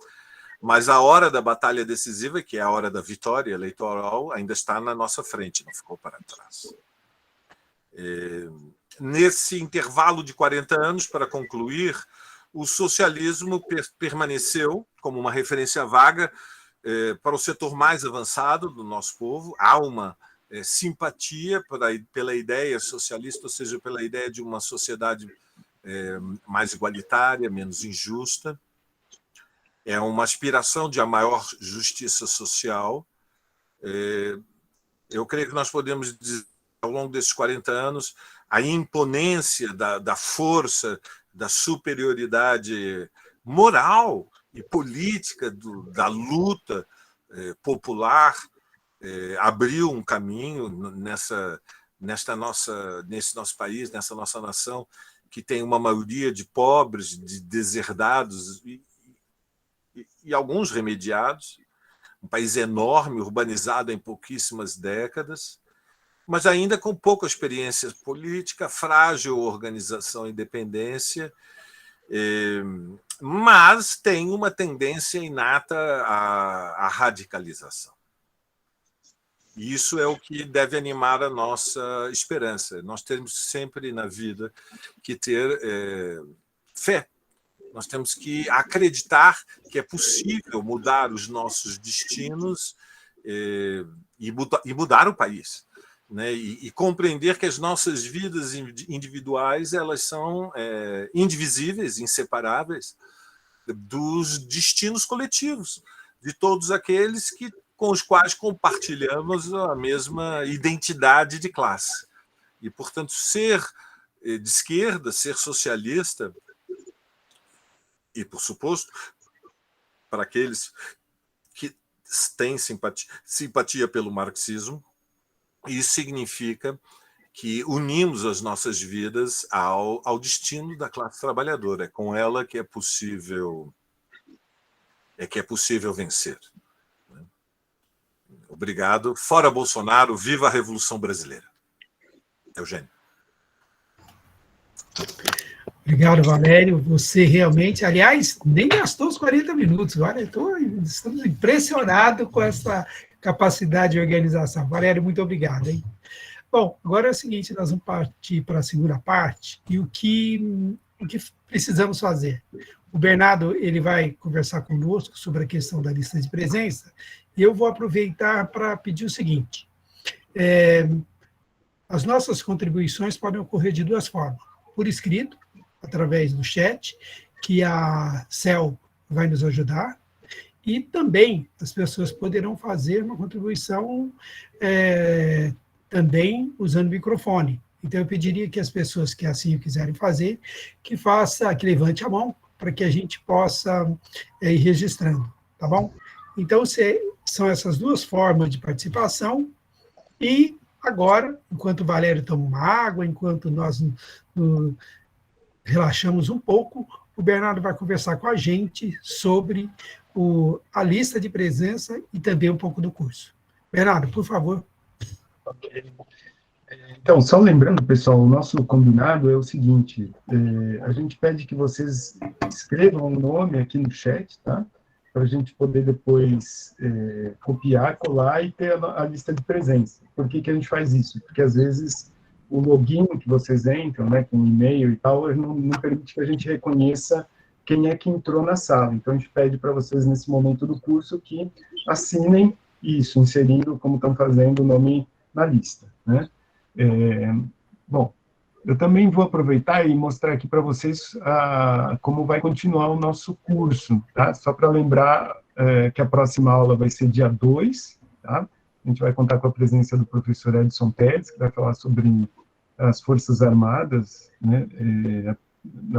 mas a hora da batalha decisiva, que é a hora da vitória eleitoral, ainda está na nossa frente, não ficou para trás. Nesse intervalo de 40 anos, para concluir, o socialismo permaneceu como uma referência vaga para o setor mais avançado do nosso povo. Há uma simpatia pela ideia socialista, ou seja, pela ideia de uma sociedade mais igualitária, menos injusta. É uma aspiração de a maior justiça social. Eu creio que nós podemos dizer, ao longo desses 40 anos, a imponência da força, da superioridade moral e política da luta popular abriu um caminho nesse nosso país, nessa nossa nação, que tem uma maioria de pobres, de deserdados e alguns remediados, um país enorme, urbanizado em pouquíssimas décadas, mas ainda com pouca experiência política, frágil organização e independência, mas tem uma tendência inata à radicalização. E isso é o que deve animar a nossa esperança. Nós temos sempre na vida que ter fé. Nós temos que acreditar que é possível mudar os nossos destinos e mudar o país, né? E compreender que as nossas vidas individuais elas são indivisíveis, inseparáveis dos destinos coletivos, de todos aqueles com os quais compartilhamos a mesma identidade de classe. E, portanto, ser de esquerda, ser socialista, e, por suposto, para aqueles que têm simpatia pelo marxismo, isso significa que unimos as nossas vidas ao destino da classe trabalhadora. É com ela que é possível vencer. Obrigado. Fora Bolsonaro, viva a Revolução Brasileira. Eugênio. Obrigado, Valério. Você realmente, aliás, nem gastou os 40 minutos. Olha, estamos impressionados com essa capacidade de organização. Valério, muito obrigado, hein? Bom, agora é o seguinte, nós vamos partir para a segunda parte e o que precisamos fazer. O Bernardo ele vai conversar conosco sobre a questão da lista de presença e eu vou aproveitar para pedir o seguinte. As nossas contribuições podem ocorrer de duas formas. Por escrito, através do chat, que a Cel vai nos ajudar, e também as pessoas poderão fazer uma contribuição também usando o microfone. Então, eu pediria que as pessoas que assim o quiserem fazer, que levante a mão, para que a gente possa ir registrando, tá bom? Então, são essas duas formas de participação, e agora, enquanto o Valério toma uma água, enquanto nós relaxamos um pouco, o Bernardo vai conversar com a gente sobre a lista de presença e também um pouco do curso. Bernardo, por favor. Ok. Então, só lembrando, pessoal, o nosso combinado é o seguinte, a gente pede que vocês escrevam o nome aqui no chat, tá? Para a gente poder depois copiar, colar e ter a lista de presença. Por que a gente faz isso? Porque, às vezes, o login que vocês entram, né, com e-mail e tal, não permite que a gente reconheça quem é que entrou na sala. Então, a gente pede para vocês, nesse momento do curso, que assinem isso, inserindo, como estão fazendo, o nome na lista, né? Bom, eu também vou aproveitar e mostrar aqui para vocês como vai continuar o nosso curso, tá? Só para lembrar que a próxima aula vai ser dia 2, tá? A gente vai contar com a presença do professor Edson Teles, que vai falar sobre as Forças Armadas, né,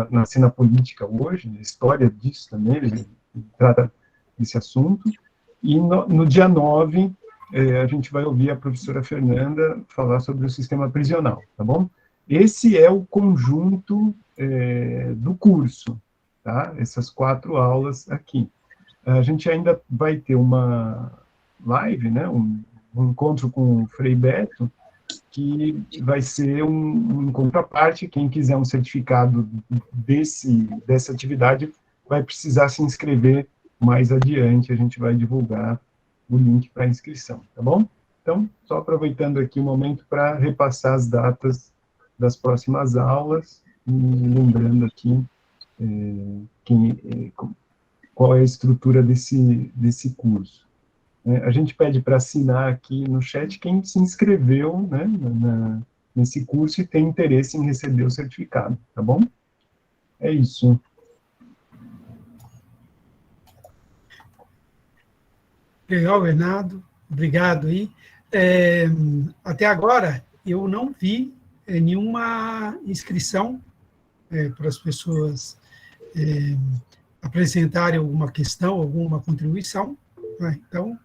na cena política hoje, a história disso também, ele trata desse assunto. E no dia 9, a gente vai ouvir a professora Fernanda falar sobre o sistema prisional, tá bom? Esse é o conjunto do curso, tá? Essas 4 aulas aqui. A gente ainda vai ter uma live, né, um encontro com o Frei Beto, que vai ser um encontro à parte. Quem quiser um certificado dessa atividade vai precisar se inscrever mais adiante, a gente vai divulgar o link para inscrição, tá bom? Então, só aproveitando aqui o momento para repassar as datas das próximas aulas, e lembrando aqui qual é a estrutura desse curso. A gente pede para assinar aqui no chat quem se inscreveu, né, nesse curso e tem interesse em receber o certificado, tá bom? É isso. Legal, Bernardo. Obrigado aí. Até agora, eu não vi nenhuma inscrição para as pessoas apresentarem alguma questão, alguma contribuição, né? Então,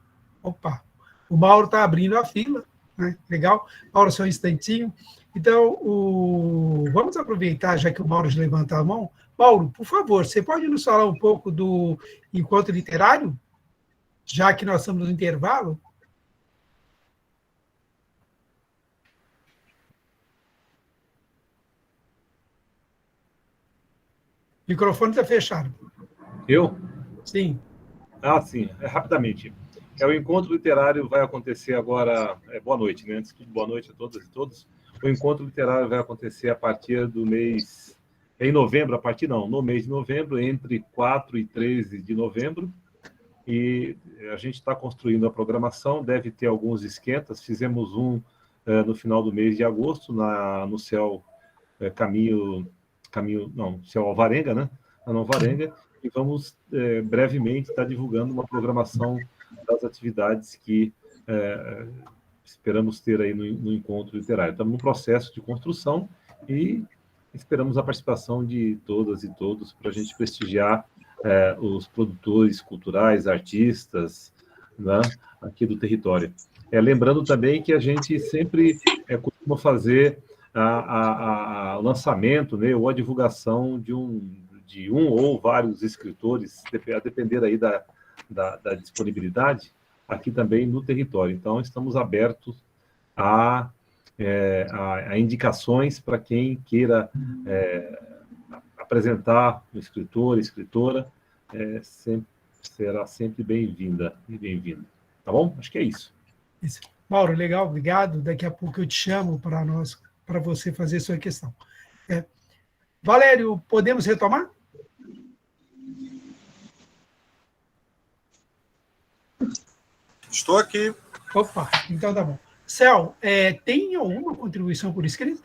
opa, o Mauro está abrindo a fila, né? Legal. Mauro, só um instantinho. Então, vamos aproveitar, já que o Mauro já levantou a mão. Mauro, por favor, você pode nos falar um pouco do encontro literário, já que nós estamos no intervalo? O microfone está fechado. Eu? Sim. Ah, sim, rapidamente. O encontro literário vai acontecer agora... boa noite, né? Antes de tudo, boa noite a todas e todos. O encontro literário vai acontecer a partir do mês... Em novembro, no mês de novembro, entre 4 e 13 de novembro. E a gente está construindo a programação, deve ter alguns esquentas. Fizemos um no final do mês de agosto, no Céu Céu Alvarenga, né? Na Nova Alvarenga. E vamos brevemente estar divulgando uma programação das atividades que esperamos ter aí no encontro literário. Estamos no processo de construção e esperamos a participação de todas e todos para a gente prestigiar os produtores culturais, artistas, né, aqui do território. Lembrando também que a gente sempre costuma fazer o lançamento, né, ou a divulgação de um ou vários escritores, a depender aí da disponibilidade, aqui também no território. Então, estamos abertos a indicações para quem queira apresentar um escritor, escritora, será sempre bem-vinda e bem-vindo. Tá bom? Acho que é isso. Mauro, legal, obrigado. Daqui a pouco eu te chamo para você fazer sua questão. Valério, podemos retomar? Estou aqui. Opa, então tá bom. Céu, tem alguma contribuição por escrito?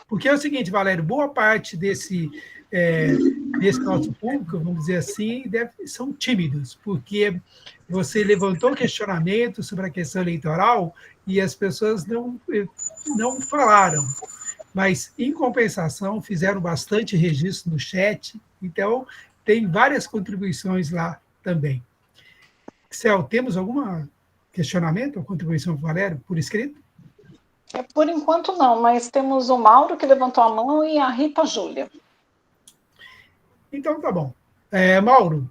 Porque é o seguinte, Valério, boa parte desse nosso público, vamos dizer assim, são tímidos, porque você levantou questionamento sobre a questão eleitoral e as pessoas não falaram. Mas, em compensação, fizeram bastante registro no chat, então tem várias contribuições lá também. Céu, temos algum questionamento ou contribuição para o Valério por escrito? Por enquanto não, mas temos o Mauro que levantou a mão e a Rita Júlia. Então, tá bom. Mauro,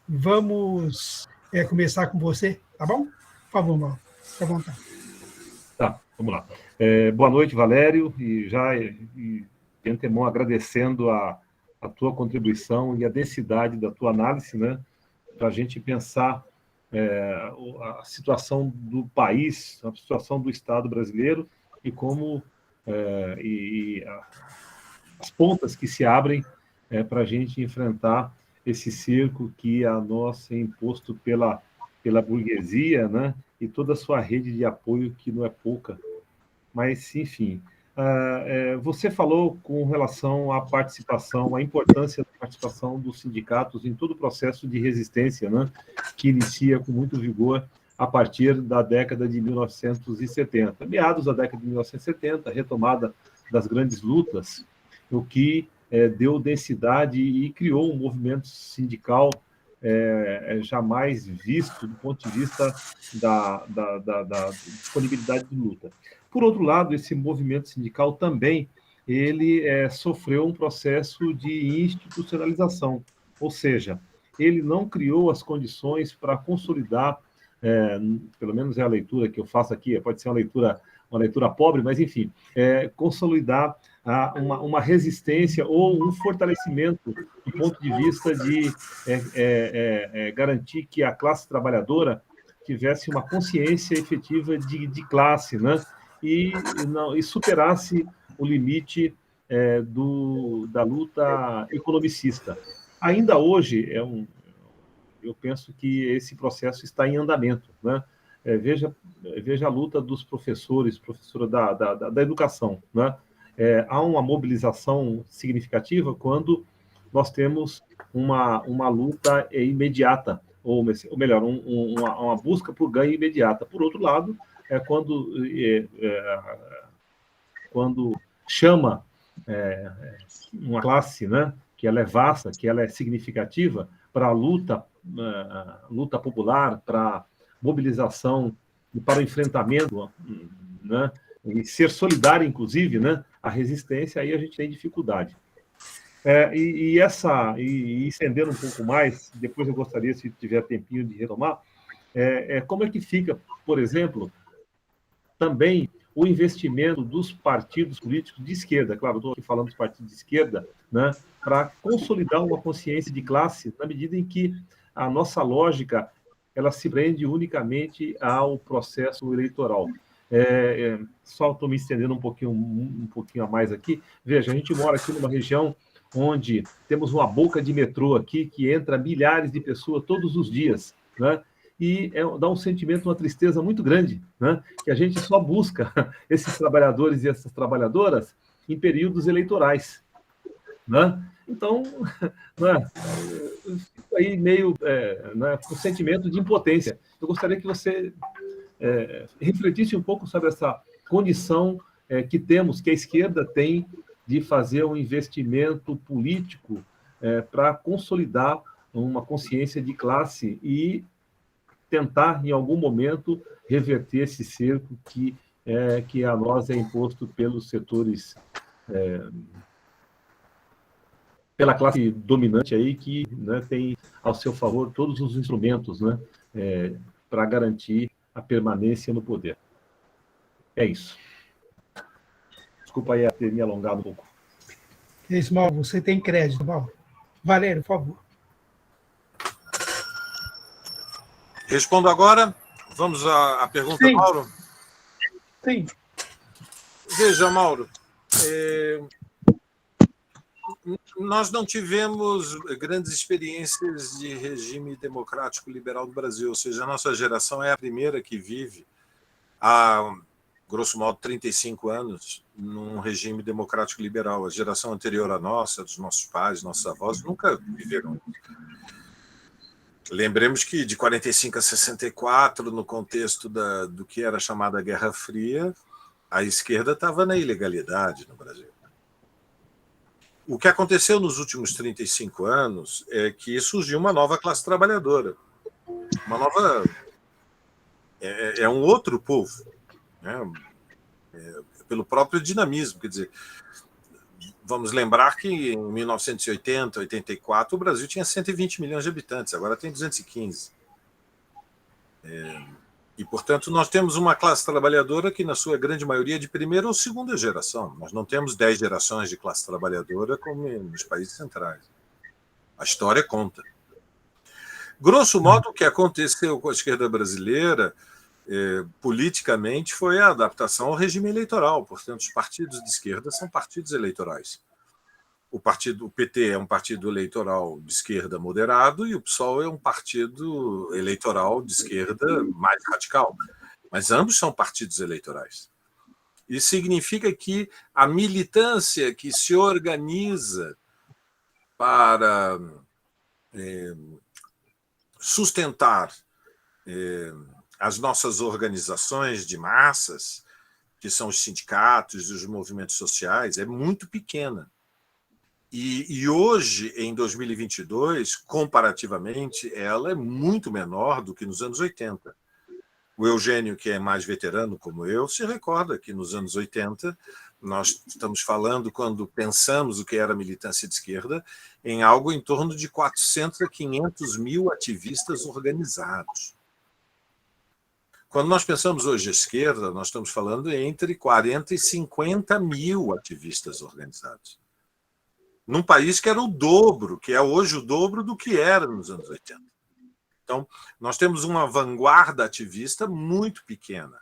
vamos começar com você, tá bom? Por favor, Mauro, fica à vontade. Tá, vamos lá. Boa noite, Valério, e já de antemão agradecendo a tua contribuição e a densidade da tua análise, né, para a gente pensar a situação do país, a situação do Estado brasileiro e como as pontas que se abrem para a gente enfrentar esse cerco que a nós é imposto pela burguesia, né, e toda a sua rede de apoio, que não é pouca. Mas, enfim, você falou com relação à participação, à importância da participação dos sindicatos em todo o processo de resistência, né, que inicia com muito vigor a partir da década de 1970. Meados da década de 1970, retomada das grandes lutas, o que deu densidade e criou um movimento sindical jamais visto do ponto de vista da disponibilidade de luta. Por outro lado, esse movimento sindical também ele sofreu um processo de institucionalização, ou seja, ele não criou as condições para consolidar, pelo menos é a leitura que eu faço aqui, pode ser uma leitura pobre, mas, enfim, consolidar uma resistência ou um fortalecimento do ponto de vista de garantir que a classe trabalhadora tivesse uma consciência efetiva de classe, né? E superasse o limite da luta economicista. Ainda hoje é um eu penso que esse processo está em andamento, né? Veja a luta dos professores, professora da educação, né? Há uma mobilização significativa quando nós temos uma luta imediata, ou melhor, uma busca por ganho imediata. Por outro lado, quando chama uma classe, né, que ela é vasta, que ela é significativa, para a luta popular, para a mobilização e para o enfrentamento, né, e ser solidário, inclusive, né, a resistência, aí a gente tem dificuldade. E estendendo um pouco mais, depois eu gostaria, se tiver tempinho, de retomar, como é que fica, por exemplo, também o investimento dos partidos políticos de esquerda, claro, estou aqui falando dos partidos de esquerda, né, para consolidar uma consciência de classe, na medida em que a nossa lógica ela se prende unicamente ao processo eleitoral. Só estou me estendendo um pouquinho a mais aqui. Veja, a gente mora aqui numa região onde temos uma boca de metrô aqui que entra milhares de pessoas todos os dias, né? E dá um sentimento, uma tristeza muito grande, né? Que a gente só busca esses trabalhadores e essas trabalhadoras em períodos eleitorais, né? Então, né, eu fico aí meio né, com sentimento de impotência. Eu gostaria que você refletisse um pouco sobre essa condição que temos, que a esquerda tem, de fazer um investimento político para consolidar uma consciência de classe e tentar, em algum momento, reverter esse cerco que a nós é imposto pelos setores, pela classe dominante aí, que, né, tem ao seu favor todos os instrumentos, né, para garantir a permanência no poder. É isso. Desculpa aí ter me alongado um pouco. É isso, Mauro, você tem crédito, Mauro. Valério, por favor. Respondo agora. Vamos à pergunta, Sim. Mauro? Sim. Veja, Mauro, nós não tivemos grandes experiências de regime democrático liberal no Brasil, ou seja, a nossa geração é a primeira que vive há, grosso modo, 35 anos num regime democrático liberal. A geração anterior à nossa, dos nossos pais, nossos avós, nunca viveram isso. Lembremos que de 45 a 64, no contexto do que era chamada Guerra Fria, a esquerda estava na ilegalidade no Brasil. O que aconteceu nos últimos 35 anos é que surgiu uma nova classe trabalhadora. Uma nova... É um outro povo, né? Pelo próprio dinamismo. Quer dizer, vamos lembrar que em 1980, 84, o Brasil tinha 120 milhões de habitantes, agora tem 215. E, portanto, nós temos uma classe trabalhadora que, na sua grande maioria, é de primeira ou segunda geração. Nós não temos 10 gerações de classe trabalhadora como nos países centrais. A história conta. Grosso modo, o que aconteceu com a esquerda brasileira, politicamente, foi a adaptação ao regime eleitoral. Portanto, os partidos de esquerda são partidos eleitorais. O PT é um partido eleitoral de esquerda moderado e o PSOL é um partido eleitoral de esquerda mais radical. Mas ambos são partidos eleitorais. Isso significa que a militância que se organiza para sustentar as nossas organizações de massas, que são os sindicatos e os movimentos sociais, é muito pequena. E hoje, em 2022, comparativamente, ela é muito menor do que nos anos 80. O Eugênio, que é mais veterano como eu, se recorda que nos anos 80, nós estamos falando, quando pensamos o que era militância de esquerda, em algo em torno de 400 a 500 mil ativistas organizados. Quando nós pensamos hoje a esquerda, nós estamos falando entre 40 e 50 mil ativistas organizados. Num país que era o dobro, que é hoje o dobro do que era nos anos 80. Então, nós temos uma vanguarda ativista muito pequena.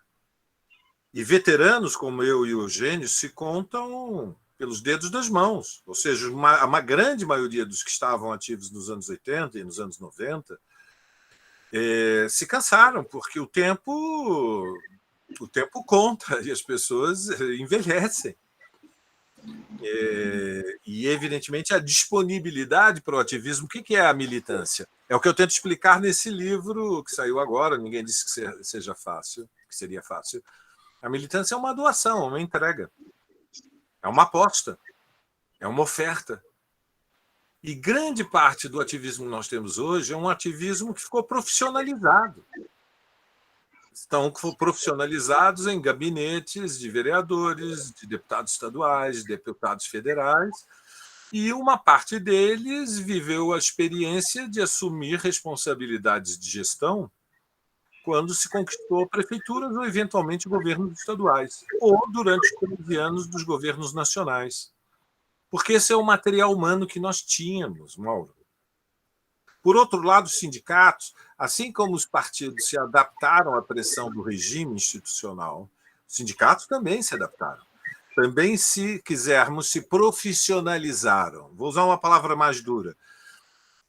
E veteranos como eu e o Eugênio se contam pelos dedos das mãos. Ou seja, uma grande maioria dos que estavam ativos nos anos 80 e nos anos 90 se cansaram, porque o tempo conta e as pessoas envelhecem. E, evidentemente, a disponibilidade para o ativismo. O que é a militância? É o que eu tento explicar nesse livro que saiu agora. Ninguém disse que seja fácil, que seria fácil. A militância é uma doação, é uma entrega, é uma aposta, é uma oferta. E grande parte do ativismo que nós temos hoje é um ativismo que ficou profissionalizado. Estão profissionalizados em gabinetes de vereadores, de deputados estaduais, de deputados federais, e uma parte deles viveu a experiência de assumir responsabilidades de gestão quando se conquistou prefeituras ou, eventualmente, governos estaduais, ou durante os 13 anos dos governos nacionais. Porque esse é o material humano que nós tínhamos, Mauro. Por outro lado, os sindicatos, assim como os partidos se adaptaram à pressão do regime institucional, os sindicatos também se adaptaram. Também, se quisermos, se profissionalizaram. Vou usar uma palavra mais dura.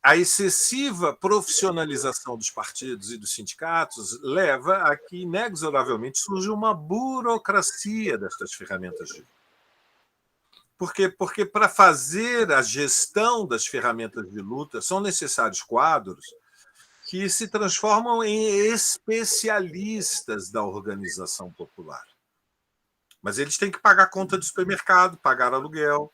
A excessiva profissionalização dos partidos e dos sindicatos leva a que, inexoravelmente, surja uma burocracia destas ferramentas de luta. Porque para fazer a gestão das ferramentas de luta são necessários quadros que se transformam em especialistas da organização popular. Mas eles têm que pagar conta do supermercado, pagar aluguel,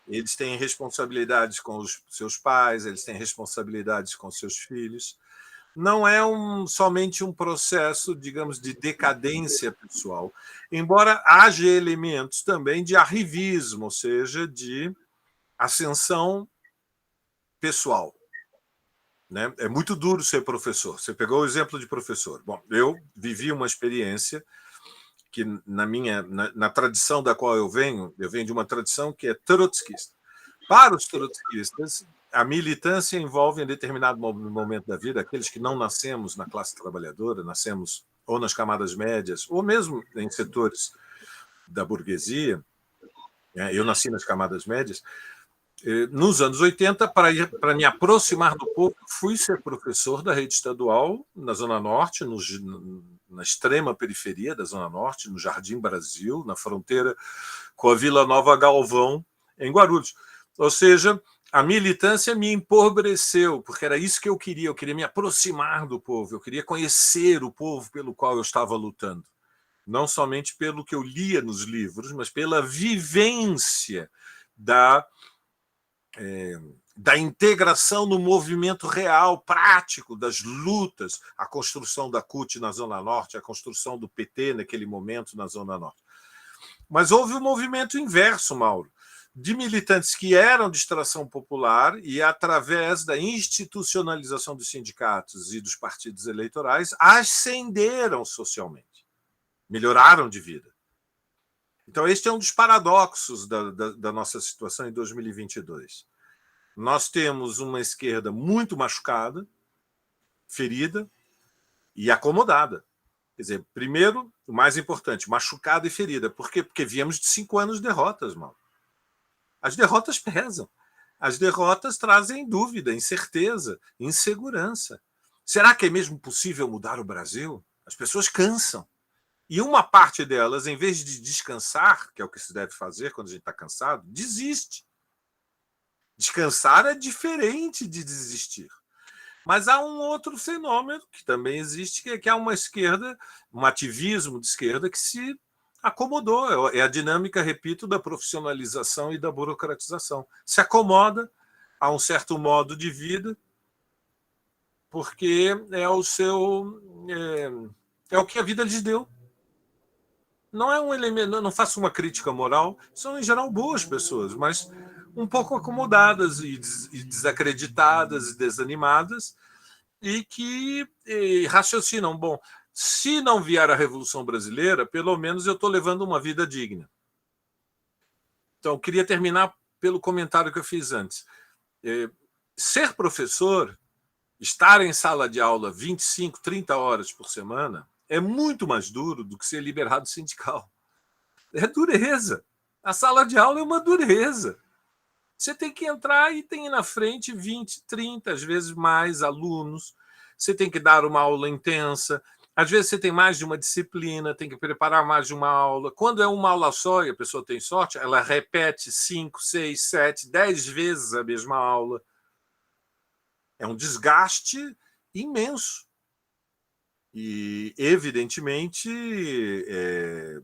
eles têm responsabilidades com os seus pais, eles têm responsabilidades com seus filhos. Não é somente um processo, digamos, de decadência pessoal, embora haja elementos também de arrivismo, ou seja, de ascensão pessoal. Né? É muito duro ser professor. Você pegou o exemplo de professor. Bom, eu vivi uma experiência que, na tradição da qual eu venho de uma tradição que é trotskista. Para os trotskistas, a militância envolve, em determinado momento da vida, aqueles que não nascemos na classe trabalhadora, nascemos ou nas camadas médias, ou mesmo em setores da burguesia. Eu nasci nas camadas médias. Nos anos 80, para me aproximar do povo, fui ser professor da rede estadual na Zona Norte, na extrema periferia da Zona Norte, no Jardim Brasil, na fronteira com a Vila Nova Galvão, em Guarulhos. Ou seja, a militância me empobreceu, porque era isso que eu queria me aproximar do povo, eu queria conhecer o povo pelo qual eu estava lutando. Não somente pelo que eu lia nos livros, mas pela vivência da integração no movimento real, prático, das lutas, a construção da CUT na Zona Norte, a construção do PT naquele momento na Zona Norte. Mas houve um movimento inverso, Mauro, de militantes que eram de extração popular e, através da institucionalização dos sindicatos e dos partidos eleitorais, ascenderam socialmente, melhoraram de vida. Então, este é um dos paradoxos da nossa situação em 2022. Nós temos uma esquerda muito machucada, ferida e acomodada. Quer dizer, primeiro, o mais importante, machucada e ferida. Por quê? Porque viemos de 5 anos de derrotas, Mauro. As derrotas pesam. As derrotas trazem dúvida, incerteza, insegurança. Será que é mesmo possível mudar o Brasil? As pessoas cansam. E uma parte delas, em vez de descansar, que é o que se deve fazer quando a gente está cansado, desiste. Descansar é diferente de desistir. Mas há um outro fenômeno que também existe, que é uma esquerda, um ativismo de esquerda que se acomodou. É a dinâmica, repito, da profissionalização e da burocratização. Se acomoda a um certo modo de vida, porque é o que a vida lhes deu. Não é um elemento, não faço uma crítica moral, são em geral boas pessoas, mas um pouco acomodadas e desacreditadas e desanimadas, e que raciocinam, bom, se não vier a Revolução Brasileira, pelo menos eu estou levando uma vida digna. Então, eu queria terminar pelo comentário que eu fiz antes. Ser professor, estar em sala de aula 25, 30 horas por semana, é muito mais duro do que ser liberado sindical. É dureza. A sala de aula é uma dureza. Você tem que entrar e tem na frente 20, 30, às vezes mais alunos. você tem que dar uma aula intensa. Às vezes você tem mais de uma disciplina, tem que preparar mais de uma aula. Quando é uma aula só e a pessoa tem sorte, ela repete 5, 6, 7, 10 vezes a mesma aula. É um desgaste imenso. E, evidentemente,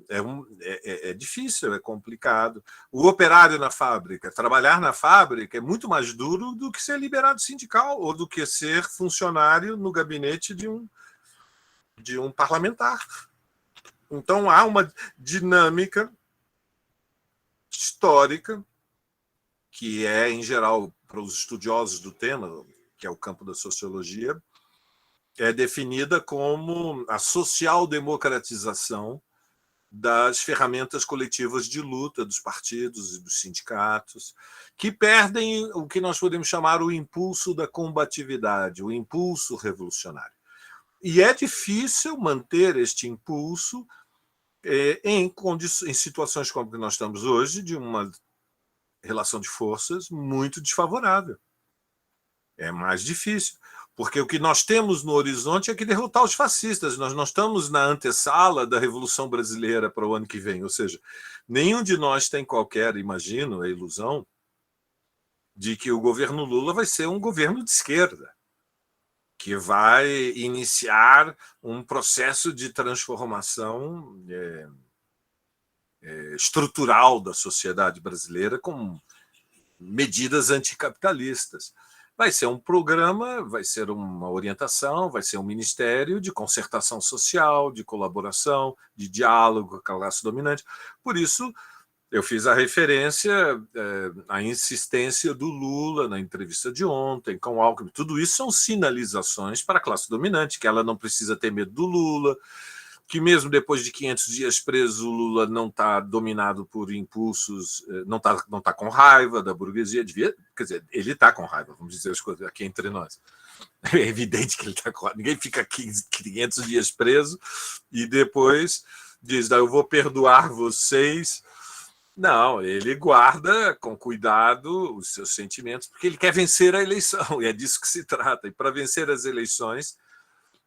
é difícil, é complicado. O operário na fábrica, trabalhar na fábrica é muito mais duro do que ser liberado sindical ou do que ser funcionário no gabinete de um parlamentar. Então, há uma dinâmica histórica que é, em geral, para os estudiosos do tema, que é o campo da sociologia, é definida como a social-democratização das ferramentas coletivas de luta dos partidos e dos sindicatos, que perdem o que nós podemos chamar o impulso da combatividade, o impulso revolucionário. E é difícil manter este impulso em situações como que nós estamos hoje, de uma relação de forças muito desfavorável. É mais difícil, porque o que nós temos no horizonte é que derrotar os fascistas. Nós não estamos na antessala da Revolução Brasileira para o ano que vem, ou seja, nenhum de nós tem qualquer, imagino, a ilusão de que o governo Lula vai ser um governo de esquerda, que vai iniciar um processo de transformação estrutural da sociedade brasileira com medidas anticapitalistas. Vai ser um programa, vai ser uma orientação, vai ser um ministério de concertação social, de colaboração, de diálogo com a classe dominante. Por isso, eu fiz a referência à insistência do Lula na entrevista de ontem, com o Alckmin. Tudo isso são sinalizações para a classe dominante, que ela não precisa ter medo do Lula, que mesmo depois de 500 dias preso, o Lula não está dominado por impulsos, não tá com raiva da burguesia. Quer dizer, ele está com raiva, vamos dizer as coisas aqui entre nós. É evidente que ele está com raiva. Ninguém fica 500 dias preso e depois diz, eu vou perdoar vocês. Não, ele guarda com cuidado os seus sentimentos, porque ele quer vencer a eleição, e é disso que se trata. E para vencer as eleições,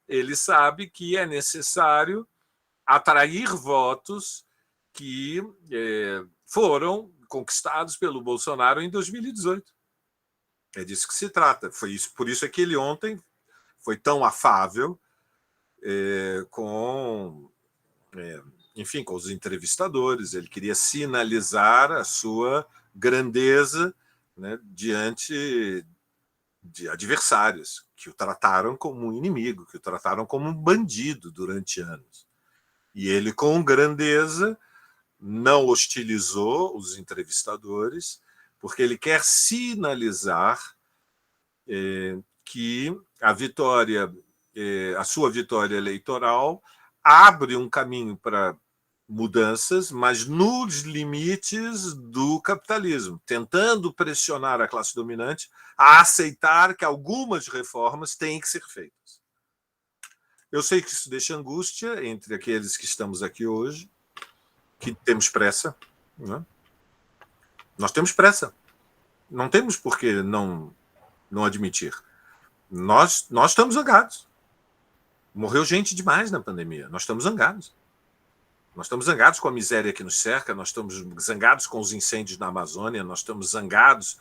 ele sabe que é necessário atrair votos que foram conquistados pelo Bolsonaro em 2018. É disso que se trata. Por isso é que ele ontem foi tão afável com os entrevistadores. Ele queria sinalizar a sua grandeza, né, diante de adversários que o trataram como um inimigo, que o trataram como um bandido durante anos. E ele, com grandeza, não hostilizou os entrevistadores, porque ele quer sinalizar que a sua vitória eleitoral abre um caminho para mudanças, mas nos limites do capitalismo, tentando pressionar a classe dominante a aceitar que algumas reformas têm que ser feitas. Eu sei que isso deixa angústia entre aqueles que estamos aqui hoje, que temos pressa, né? Nós temos pressa. Não temos por que não admitir. Nós estamos zangados. Morreu gente demais na pandemia. Nós estamos zangados. Nós estamos zangados com a miséria que nos cerca, nós estamos zangados com os incêndios na Amazônia, nós estamos zangados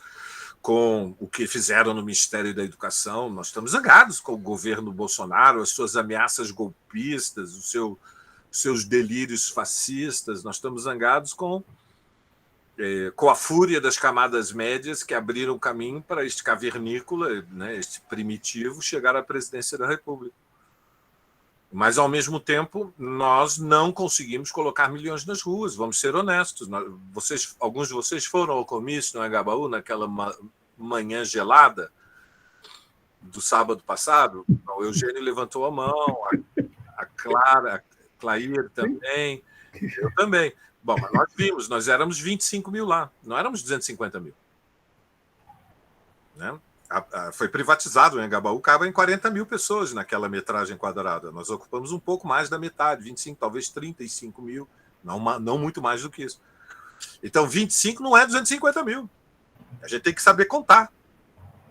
com o que fizeram no Ministério da Educação, nós estamos zangados com o governo Bolsonaro, as suas ameaças golpistas, os seus delírios fascistas, nós estamos zangados com a fúria das camadas médias que abriram o caminho para este cavernícola, né, este primitivo, chegar à presidência da República. Mas, ao mesmo tempo, nós não conseguimos colocar milhões nas ruas, vamos ser honestos. Alguns de vocês foram ao comício no Anhangabaú, naquela manhã gelada do sábado passado. O Eugênio levantou a mão, a Clara, a Clair também, eu também. Bom, mas nós vimos, nós éramos 25 mil lá, não éramos 250 mil. Né? Foi privatizado o Anhangabaú, cabem 40 mil pessoas naquela metragem quadrada. Nós ocupamos um pouco mais da metade, 25, talvez 35 mil, não muito mais do que isso. Então, 25 não é 250 mil. A gente tem que saber contar.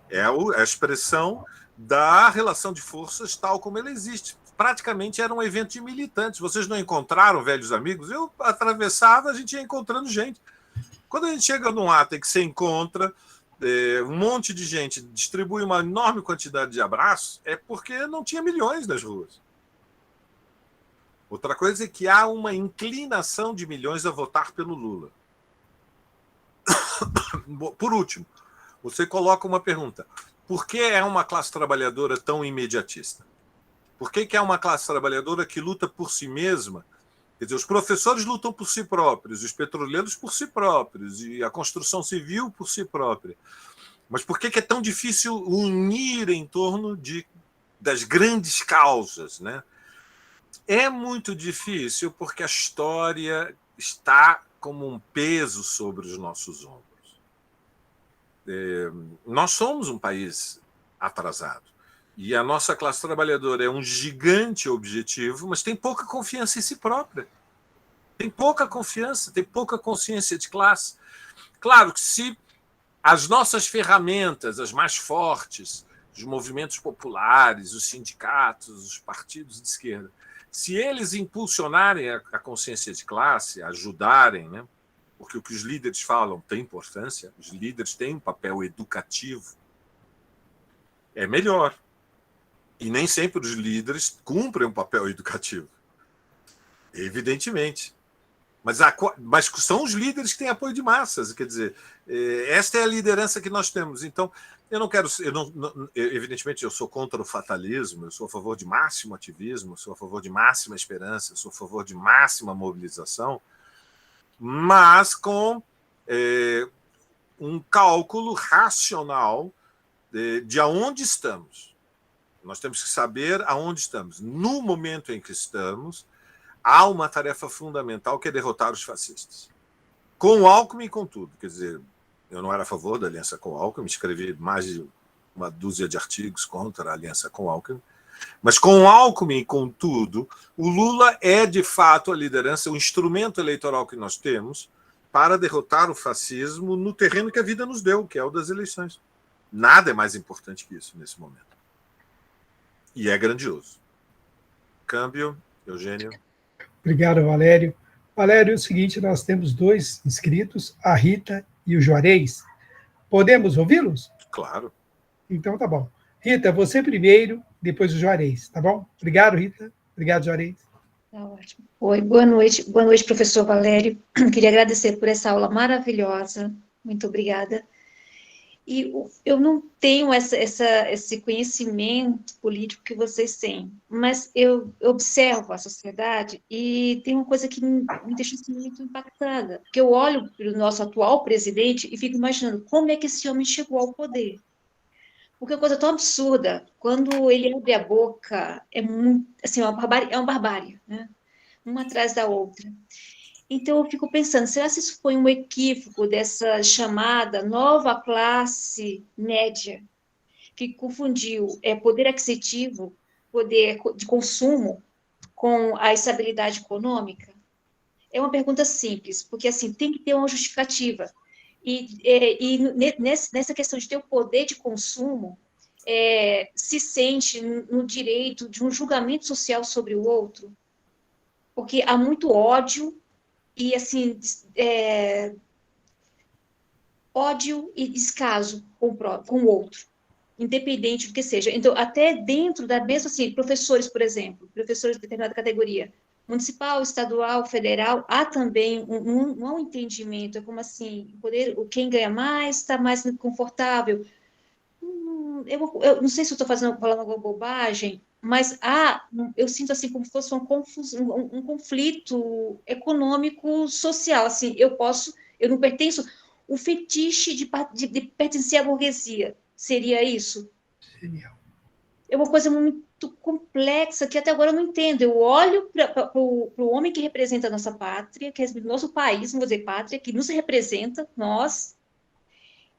É a expressão da relação de forças tal como ela existe. Praticamente era um evento de militantes. Vocês não encontraram velhos amigos? Eu atravessava, a gente ia encontrando gente. Quando a gente chega num ato em que você encontra um monte de gente, distribui uma enorme quantidade de abraços, é porque não tinha milhões nas ruas. Outra coisa é que há uma inclinação de milhões a votar pelo Lula. Por último, você coloca uma pergunta. Por que é uma classe trabalhadora tão imediatista? Por que é uma classe trabalhadora que luta por si mesma? Quer dizer, os professores lutam por si próprios, os petroleiros por si próprios, e a construção civil por si própria. Mas por que é tão difícil unir em torno das grandes causas, né? É muito difícil porque a história está como um peso sobre os nossos ombros. Nós somos um país atrasado. E a nossa classe trabalhadora é um gigante objetivo, mas tem pouca confiança em si própria. Tem pouca confiança, tem pouca consciência de classe. Claro que se as nossas ferramentas, as mais fortes, os movimentos populares, os sindicatos, os partidos de esquerda, se eles impulsionarem a consciência de classe, ajudarem, né? Porque o que os líderes falam tem importância, os líderes têm um papel educativo, é melhor. E nem sempre os líderes cumprem um papel educativo. Evidentemente. Mas são os líderes que têm apoio de massas. Quer dizer, esta é a liderança que nós temos. Então, eu não quero... evidentemente, eu sou contra o fatalismo, eu sou a favor de máximo ativismo, eu sou a favor de máxima esperança, eu sou a favor de máxima mobilização, mas com um cálculo racional de aonde estamos. Nós temos que saber aonde estamos. No momento em que estamos, há uma tarefa fundamental que é derrotar os fascistas. Com o Alckmin e com tudo. Quer dizer, eu não era a favor da aliança com o Alckmin, escrevi mais de uma dúzia de artigos contra a aliança com o Alckmin, mas com o Alckmin e com tudo, o Lula é, de fato, a liderança, o instrumento eleitoral que nós temos para derrotar o fascismo no terreno que a vida nos deu, que é o das eleições. Nada é mais importante que isso nesse momento. E é grandioso. Câmbio, Eugênio. Obrigado, Valério. Valério, é o seguinte, nós temos 2 inscritos, a Rita e o Juarez. Podemos ouvi-los? Claro. Então, tá bom. Rita, você primeiro, depois o Juarez, tá bom? Obrigado, Rita. Obrigado, Juarez. Tá ótimo. Oi, boa noite, professor Valério. Queria agradecer por essa aula maravilhosa. Muito obrigada. E eu não tenho esse conhecimento político que vocês têm, mas eu observo a sociedade e tem uma coisa que me deixa assim, muito impactada, porque eu olho para o nosso atual presidente e fico imaginando como é que esse homem chegou ao poder. Porque é uma coisa tão absurda, quando ele abre a boca, é muito, assim, uma barbárie, né? Uma atrás da outra. Então, eu fico pensando, será que isso foi um equívoco dessa chamada nova classe média, que confundiu poder aquisitivo, poder de consumo, com a estabilidade econômica? É uma pergunta simples, porque, assim, tem que ter uma justificativa. E nessa questão de ter o poder de consumo, se sente no direito de um julgamento social sobre o outro, porque há muito ódio, e, assim, ódio e descaso com o outro, independente do que seja. Então, até dentro da mesma, assim, professores, por exemplo, professores de determinada categoria, municipal, estadual, federal, há também um entendimento, é como assim, quem ganha mais está mais confortável. Eu não sei se eu estou falando alguma bobagem, mas eu sinto assim como se fosse uma confusão, um conflito econômico social. Assim, eu não pertenço. O fetiche de pertencer à burguesia seria isso? Genial. É uma coisa muito complexa que até agora eu não entendo. Eu olho para o homem que representa a nossa pátria, que é o nosso país, não vou dizer pátria, que nos representa, nós,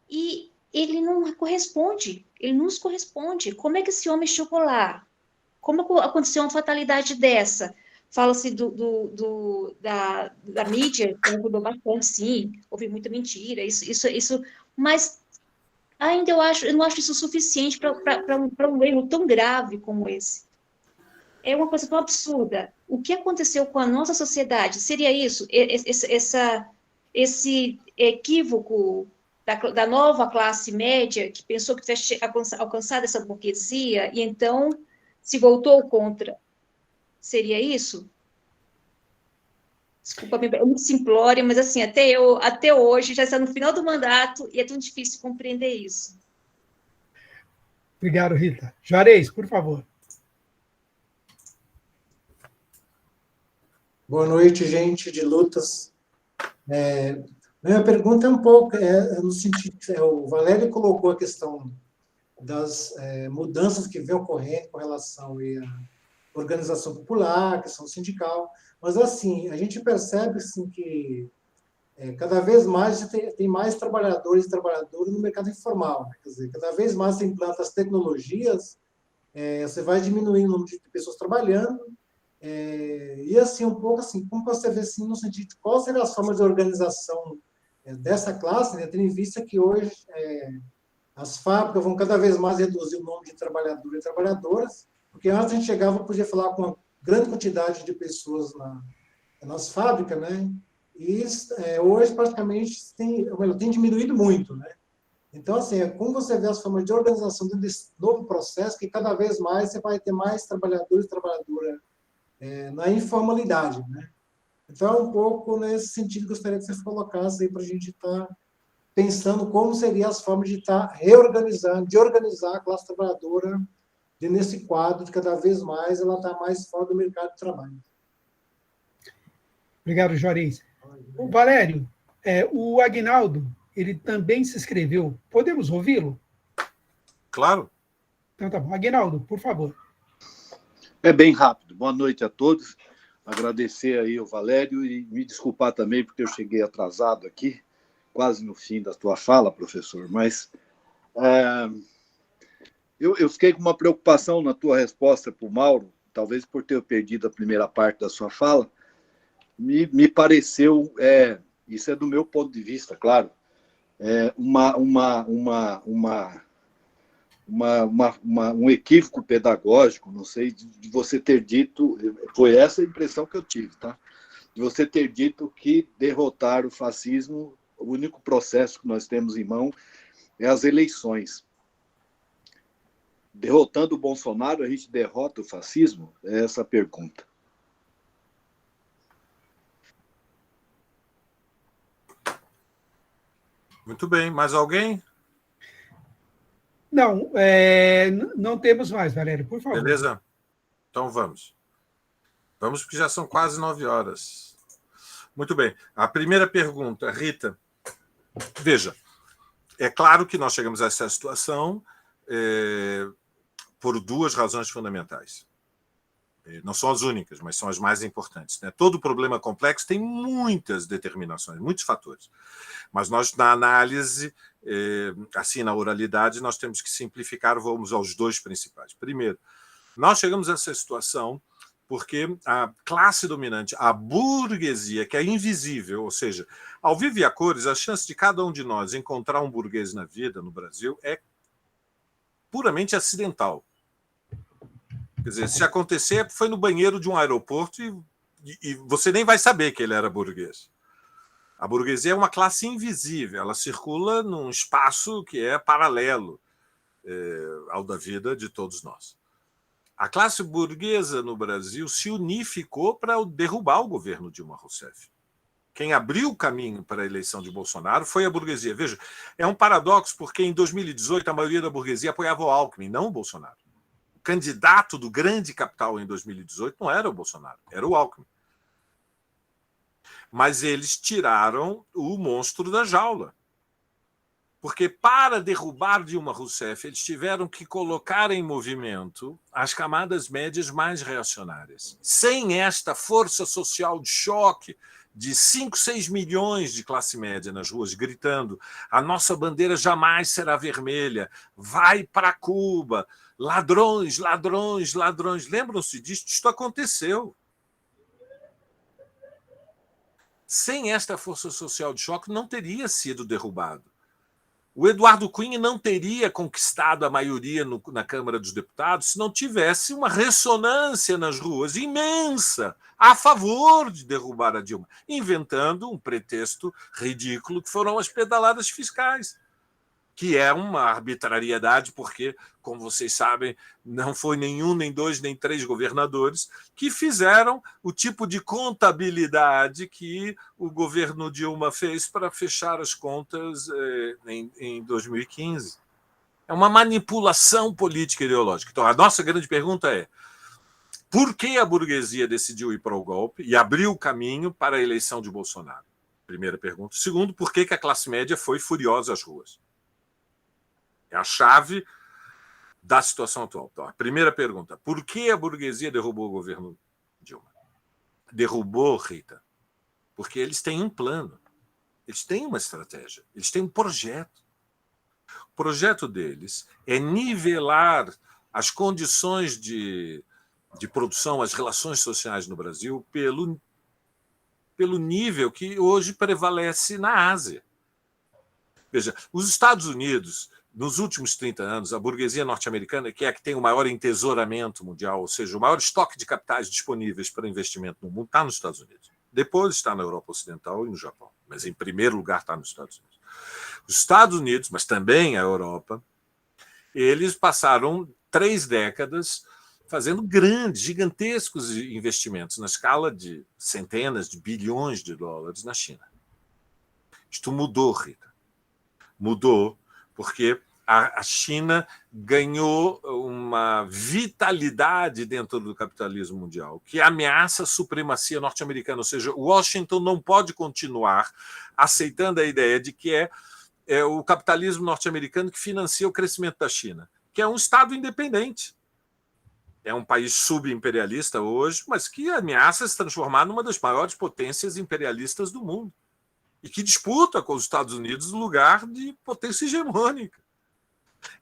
e ele não corresponde, ele nos corresponde. Como é que esse homem chegou lá? Como aconteceu uma fatalidade dessa? Fala-se da mídia, que mudou bastante, sim, houve muita mentira, isso, mas ainda eu não acho isso suficiente para um erro tão grave como esse. É uma coisa tão absurda. O que aconteceu com a nossa sociedade? Seria isso? Esse equívoco da nova classe média, que pensou que tivesse alcançado essa burguesia, e então se voltou contra. Seria isso? Desculpa, é muito simplório, mas assim, até hoje, já está no final do mandato, e é tão difícil compreender isso. Obrigado, Rita. Juarez, por favor. Boa noite, gente de lutas. Minha pergunta é um pouco, no sentido, o Valério colocou a questão das mudanças que vem ocorrendo com relação à organização popular, a questão sindical, mas assim, a gente percebe assim, que cada vez mais tem mais trabalhadores e trabalhadoras no mercado informal, né? Quer dizer, cada vez mais se implanta as tecnologias, você vai diminuindo o número de pessoas trabalhando, e assim, um pouco assim, como você vê assim, no sentido de qual seria as formas de organização dessa classe, né, tendo em vista que hoje as fábricas vão cada vez mais reduzir o número de trabalhadores e trabalhadoras, porque antes a gente chegava, podia falar com uma grande quantidade de pessoas nas fábricas, né? E hoje praticamente tem diminuído muito, né? Então, assim, como você vê as formas de organização desse novo processo, que cada vez mais você vai ter mais trabalhadores e trabalhadoras na informalidade, né? Então, um pouco nesse sentido, gostaria que você colocasse aí para a gente estar pensando como seriam as formas de estar reorganizando, de organizar a classe trabalhadora nesse quadro de cada vez mais ela está mais fora do mercado de trabalho. Obrigado, Juarez. O Valério, o Aguinaldo, ele também se inscreveu. Podemos ouvi-lo? Claro. Então tá bom. Aguinaldo, por favor. É bem rápido. Boa noite a todos. Agradecer aí ao Valério e me desculpar também porque eu cheguei atrasado aqui, quase no fim da tua fala, professor, mas eu fiquei com uma preocupação na tua resposta para o Mauro, talvez por ter perdido a primeira parte da sua fala. Me pareceu, isso é do meu ponto de vista, claro, um equívoco pedagógico, não sei, de você ter dito, foi essa a impressão que eu tive, tá? De você ter dito que derrotar o fascismo, o único processo que nós temos em mão é as eleições. Derrotando o Bolsonaro, a gente derrota o fascismo? É essa a pergunta. Muito bem. Mais alguém? Não, não temos mais, Valério, por favor. Beleza? Então vamos. Vamos, porque já são quase 9 horas. Muito bem. A primeira pergunta, Rita. Veja, é claro que nós chegamos a essa situação por duas razões fundamentais. Não são as únicas, mas são as mais importantes, né? Todo problema complexo tem muitas determinações, muitos fatores. Mas nós, na análise, assim, na oralidade, nós temos que simplificar, vamos aos dois principais. Primeiro, nós chegamos a essa situação porque a classe dominante, a burguesia, que é invisível, ou seja, ao vivo e a cores, a chance de cada um de nós encontrar um burguês na vida, no Brasil, é puramente acidental. Quer dizer, se acontecer, foi no banheiro de um aeroporto e você nem vai saber que ele era burguês. A burguesia é uma classe invisível, ela circula num espaço que é paralelo ao da vida de todos nós. A classe burguesa no Brasil se unificou para derrubar o governo Dilma Rousseff. Quem abriu o caminho para a eleição de Bolsonaro foi a burguesia. Veja, é um paradoxo, porque em 2018 a maioria da burguesia apoiava o Alckmin, não o Bolsonaro. O candidato do grande capital em 2018 não era o Bolsonaro, era o Alckmin. Mas eles tiraram o monstro da jaula. Porque para derrubar Dilma Rousseff, eles tiveram que colocar em movimento as camadas médias mais reacionárias. Sem esta força social de choque de 5, 6 milhões de classe média nas ruas gritando: a nossa bandeira jamais será vermelha, vai para Cuba, ladrões, ladrões, ladrões. Lembram-se disso? Isto aconteceu. Sem esta força social de choque, não teria sido derrubado. O Eduardo Cunha não teria conquistado a maioria na Câmara dos Deputados se não tivesse uma ressonância nas ruas imensa a favor de derrubar a Dilma, inventando um pretexto ridículo que foram as pedaladas fiscais, que é uma arbitrariedade, porque, como vocês sabem, não foi nenhum, nem dois, nem três governadores que fizeram o tipo de contabilidade que o governo Dilma fez para fechar as contas em 2015. É uma manipulação política e ideológica. Então, a nossa grande pergunta é: por que a burguesia decidiu ir para o golpe e abriu o caminho para a eleição de Bolsonaro? Primeira pergunta. Segundo, por que a classe média foi furiosa às ruas? É a chave da situação atual. Então, a primeira pergunta: por que a burguesia derrubou o governo Dilma? Derrubou, Rita, porque eles têm um plano, eles têm uma estratégia, eles têm um projeto. O projeto deles é nivelar as condições de produção, as relações sociais no Brasil pelo nível que hoje prevalece na Ásia. Veja, os Estados Unidos, nos últimos 30 anos, a burguesia norte-americana, que é a que tem o maior entesouramento mundial, ou seja, o maior estoque de capitais disponíveis para investimento no mundo, está nos Estados Unidos. Depois está na Europa Ocidental e no Japão, mas em primeiro lugar está nos Estados Unidos. Os Estados Unidos, mas também a Europa, eles passaram 3 décadas fazendo grandes, gigantescos investimentos na escala de centenas de bilhões de dólares na China. Isto mudou, Rita. Mudou porque a China ganhou uma vitalidade dentro do capitalismo mundial que ameaça a supremacia norte-americana. Ou seja, Washington não pode continuar aceitando a ideia de que é o capitalismo norte-americano que financia o crescimento da China, que é um Estado independente. É um país subimperialista hoje, mas que ameaça se transformar numa das maiores potências imperialistas do mundo e que disputa com os Estados Unidos o lugar de potência hegemônica.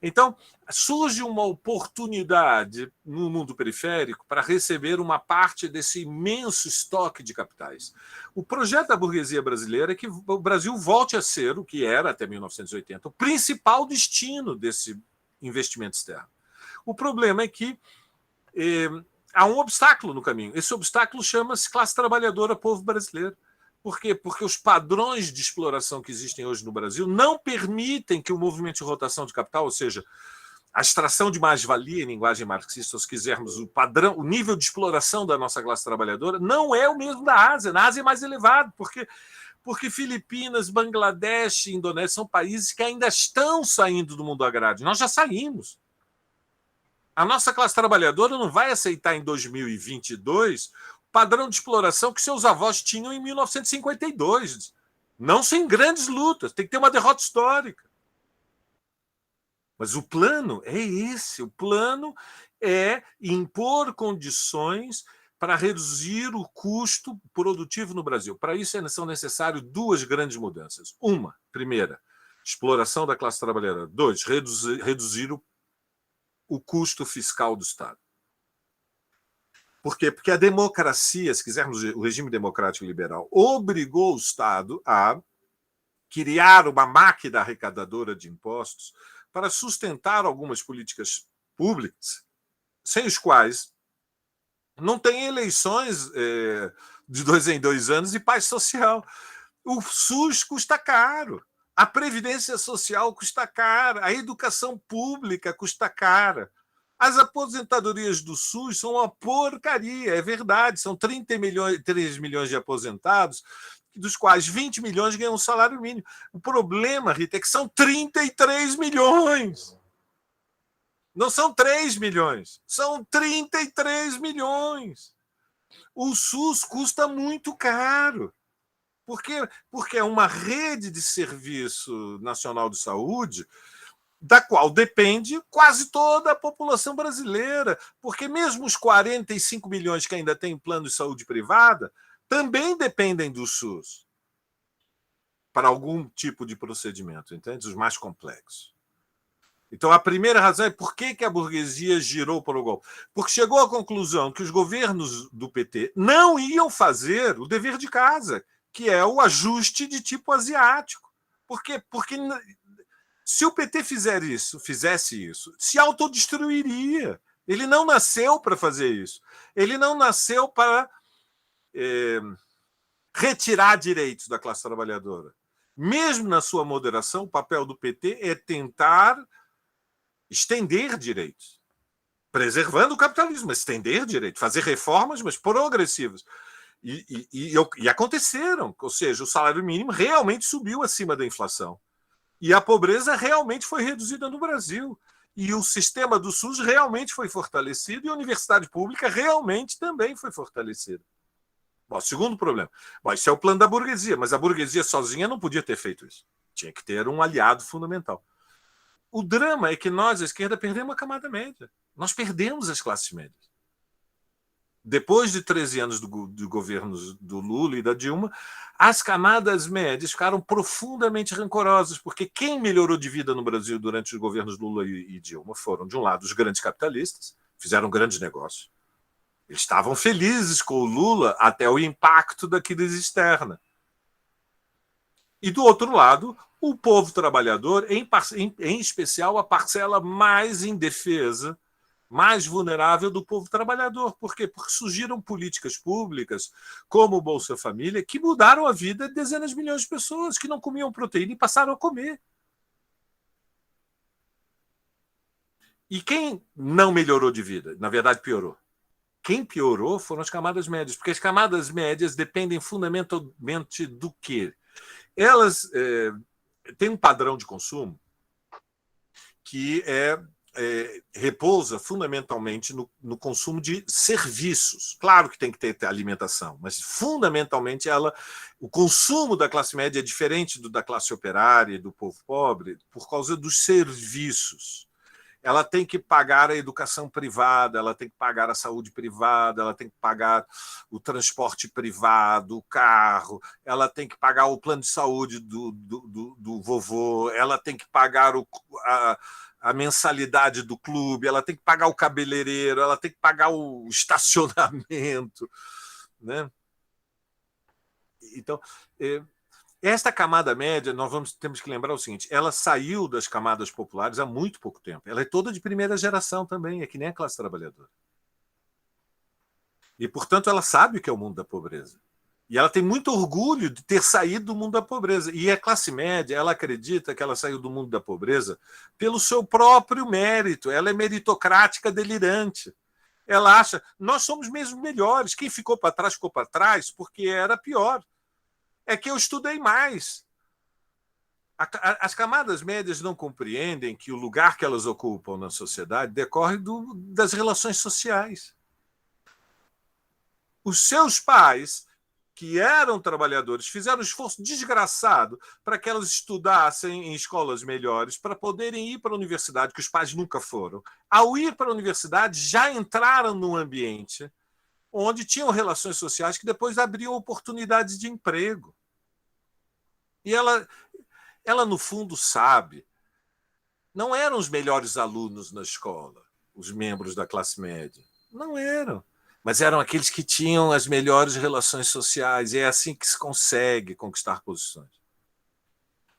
Então, surge uma oportunidade no mundo periférico para receber uma parte desse imenso estoque de capitais. O projeto da burguesia brasileira é que o Brasil volte a ser, o que era até 1980, o principal destino desse investimento externo. O problema é que há um obstáculo no caminho. Esse obstáculo chama-se classe trabalhadora, povo brasileiro. Por quê? Porque os padrões de exploração que existem hoje no Brasil não permitem que o movimento de rotação de capital, ou seja, a extração de mais-valia em linguagem marxista, se quisermos, o padrão, o nível de exploração da nossa classe trabalhadora não é o mesmo da Ásia. Na Ásia é mais elevado, porque Filipinas, Bangladesh e Indonésia são países que ainda estão saindo do mundo agrário. Nós já saímos. A nossa classe trabalhadora não vai aceitar em 2022 padrão de exploração que seus avós tinham em 1952. Não sem grandes lutas, tem que ter uma derrota histórica. Mas o plano é esse. O plano é impor condições para reduzir o custo produtivo no Brasil. Para isso são necessárias 2 grandes mudanças. Uma, primeira, exploração da classe trabalhadora. 2, reduzir o custo fiscal do Estado. Por quê? Porque a democracia, se quisermos o regime democrático liberal, obrigou o Estado a criar uma máquina arrecadadora de impostos para sustentar algumas políticas públicas, sem os quais não tem eleições de 2 em 2 anos e paz social. O SUS custa caro, a Previdência Social custa cara, a educação pública custa cara. As aposentadorias do SUS são uma porcaria, é verdade. São 3 milhões de aposentados, dos quais 20 milhões ganham um salário mínimo. O problema, Rita, é que são 33 milhões. Não são 3 milhões, são 33 milhões. O SUS custa muito caro. Por quê? Porque é uma rede de serviço nacional de saúde da qual depende quase toda a população brasileira, porque mesmo os 45 milhões que ainda têm plano de saúde privada também dependem do SUS para algum tipo de procedimento, entende? Os mais complexos. Então, a primeira razão é por que a burguesia girou para o golpe. Porque chegou à conclusão que os governos do PT não iam fazer o dever de casa, que é o ajuste de tipo asiático. Por quê? Porque Se o PT fizesse isso, se autodestruiria. Ele não nasceu para fazer isso. Ele não nasceu para retirar direitos da classe trabalhadora. Mesmo na sua moderação, o papel do PT é tentar estender direitos, preservando o capitalismo, mas estender direitos, fazer reformas, mas progressivas. E aconteceram, ou seja, o salário mínimo realmente subiu acima da inflação. E a pobreza realmente foi reduzida no Brasil. E o sistema do SUS realmente foi fortalecido e a universidade pública realmente também foi fortalecida. Bom, segundo problema. Bom, isso é o plano da burguesia, mas a burguesia sozinha não podia ter feito isso. Tinha que ter um aliado fundamental. O drama é que nós, a esquerda, perdemos a camada média. Nós perdemos as classes médias. Depois de 13 anos do governo do Lula e da Dilma, as camadas médias ficaram profundamente rancorosas, porque quem melhorou de vida no Brasil durante os governos Lula e Dilma foram, de um lado, os grandes capitalistas, fizeram grandes negócios. Eles estavam felizes com o Lula até o impacto da crise externa. E, do outro lado, o povo trabalhador, em especial a parcela mais indefesa, mais vulnerável do povo trabalhador. Por quê? Porque surgiram políticas públicas, como o Bolsa Família, que mudaram a vida de dezenas de milhões de pessoas que não comiam proteína e passaram a comer. E quem não melhorou de vida? Na verdade, piorou. Quem piorou foram as camadas médias, porque as camadas médias dependem fundamentalmente do quê? Elas têm um padrão de consumo que repousa fundamentalmente no consumo de serviços. Claro que tem que ter alimentação, mas fundamentalmente o consumo da classe média é diferente do da classe operária e do povo pobre por causa dos serviços. Ela tem que pagar a educação privada, ela tem que pagar a saúde privada, ela tem que pagar o transporte privado, o carro, ela tem que pagar o plano de saúde do vovô, ela tem que pagar a mensalidade do clube, ela tem que pagar o cabeleireiro, ela tem que pagar o estacionamento, né? Então, esta camada média, temos que lembrar o seguinte, ela saiu das camadas populares há muito pouco tempo. Ela é toda de primeira geração também, é que nem a classe trabalhadora. E, portanto, ela sabe o que é o mundo da pobreza. E ela tem muito orgulho de ter saído do mundo da pobreza. E a classe média, ela acredita que ela saiu do mundo da pobreza pelo seu próprio mérito. Ela é meritocrática delirante. Ela acha, nós somos mesmo melhores. Quem ficou para trás porque era pior. É que eu estudei mais. As camadas médias não compreendem que o lugar que elas ocupam na sociedade decorre das relações sociais. Os seus pais, que eram trabalhadores, fizeram um esforço desgraçado para que elas estudassem em escolas melhores, para poderem ir para a universidade, que os pais nunca foram. Ao ir para a universidade, já entraram num ambiente onde tinham relações sociais que depois abriam oportunidades de emprego. E ela, no fundo, sabe, não eram os melhores alunos na escola, os membros da classe média. Não eram. Mas eram aqueles que tinham as melhores relações sociais. E é assim que se consegue conquistar posições.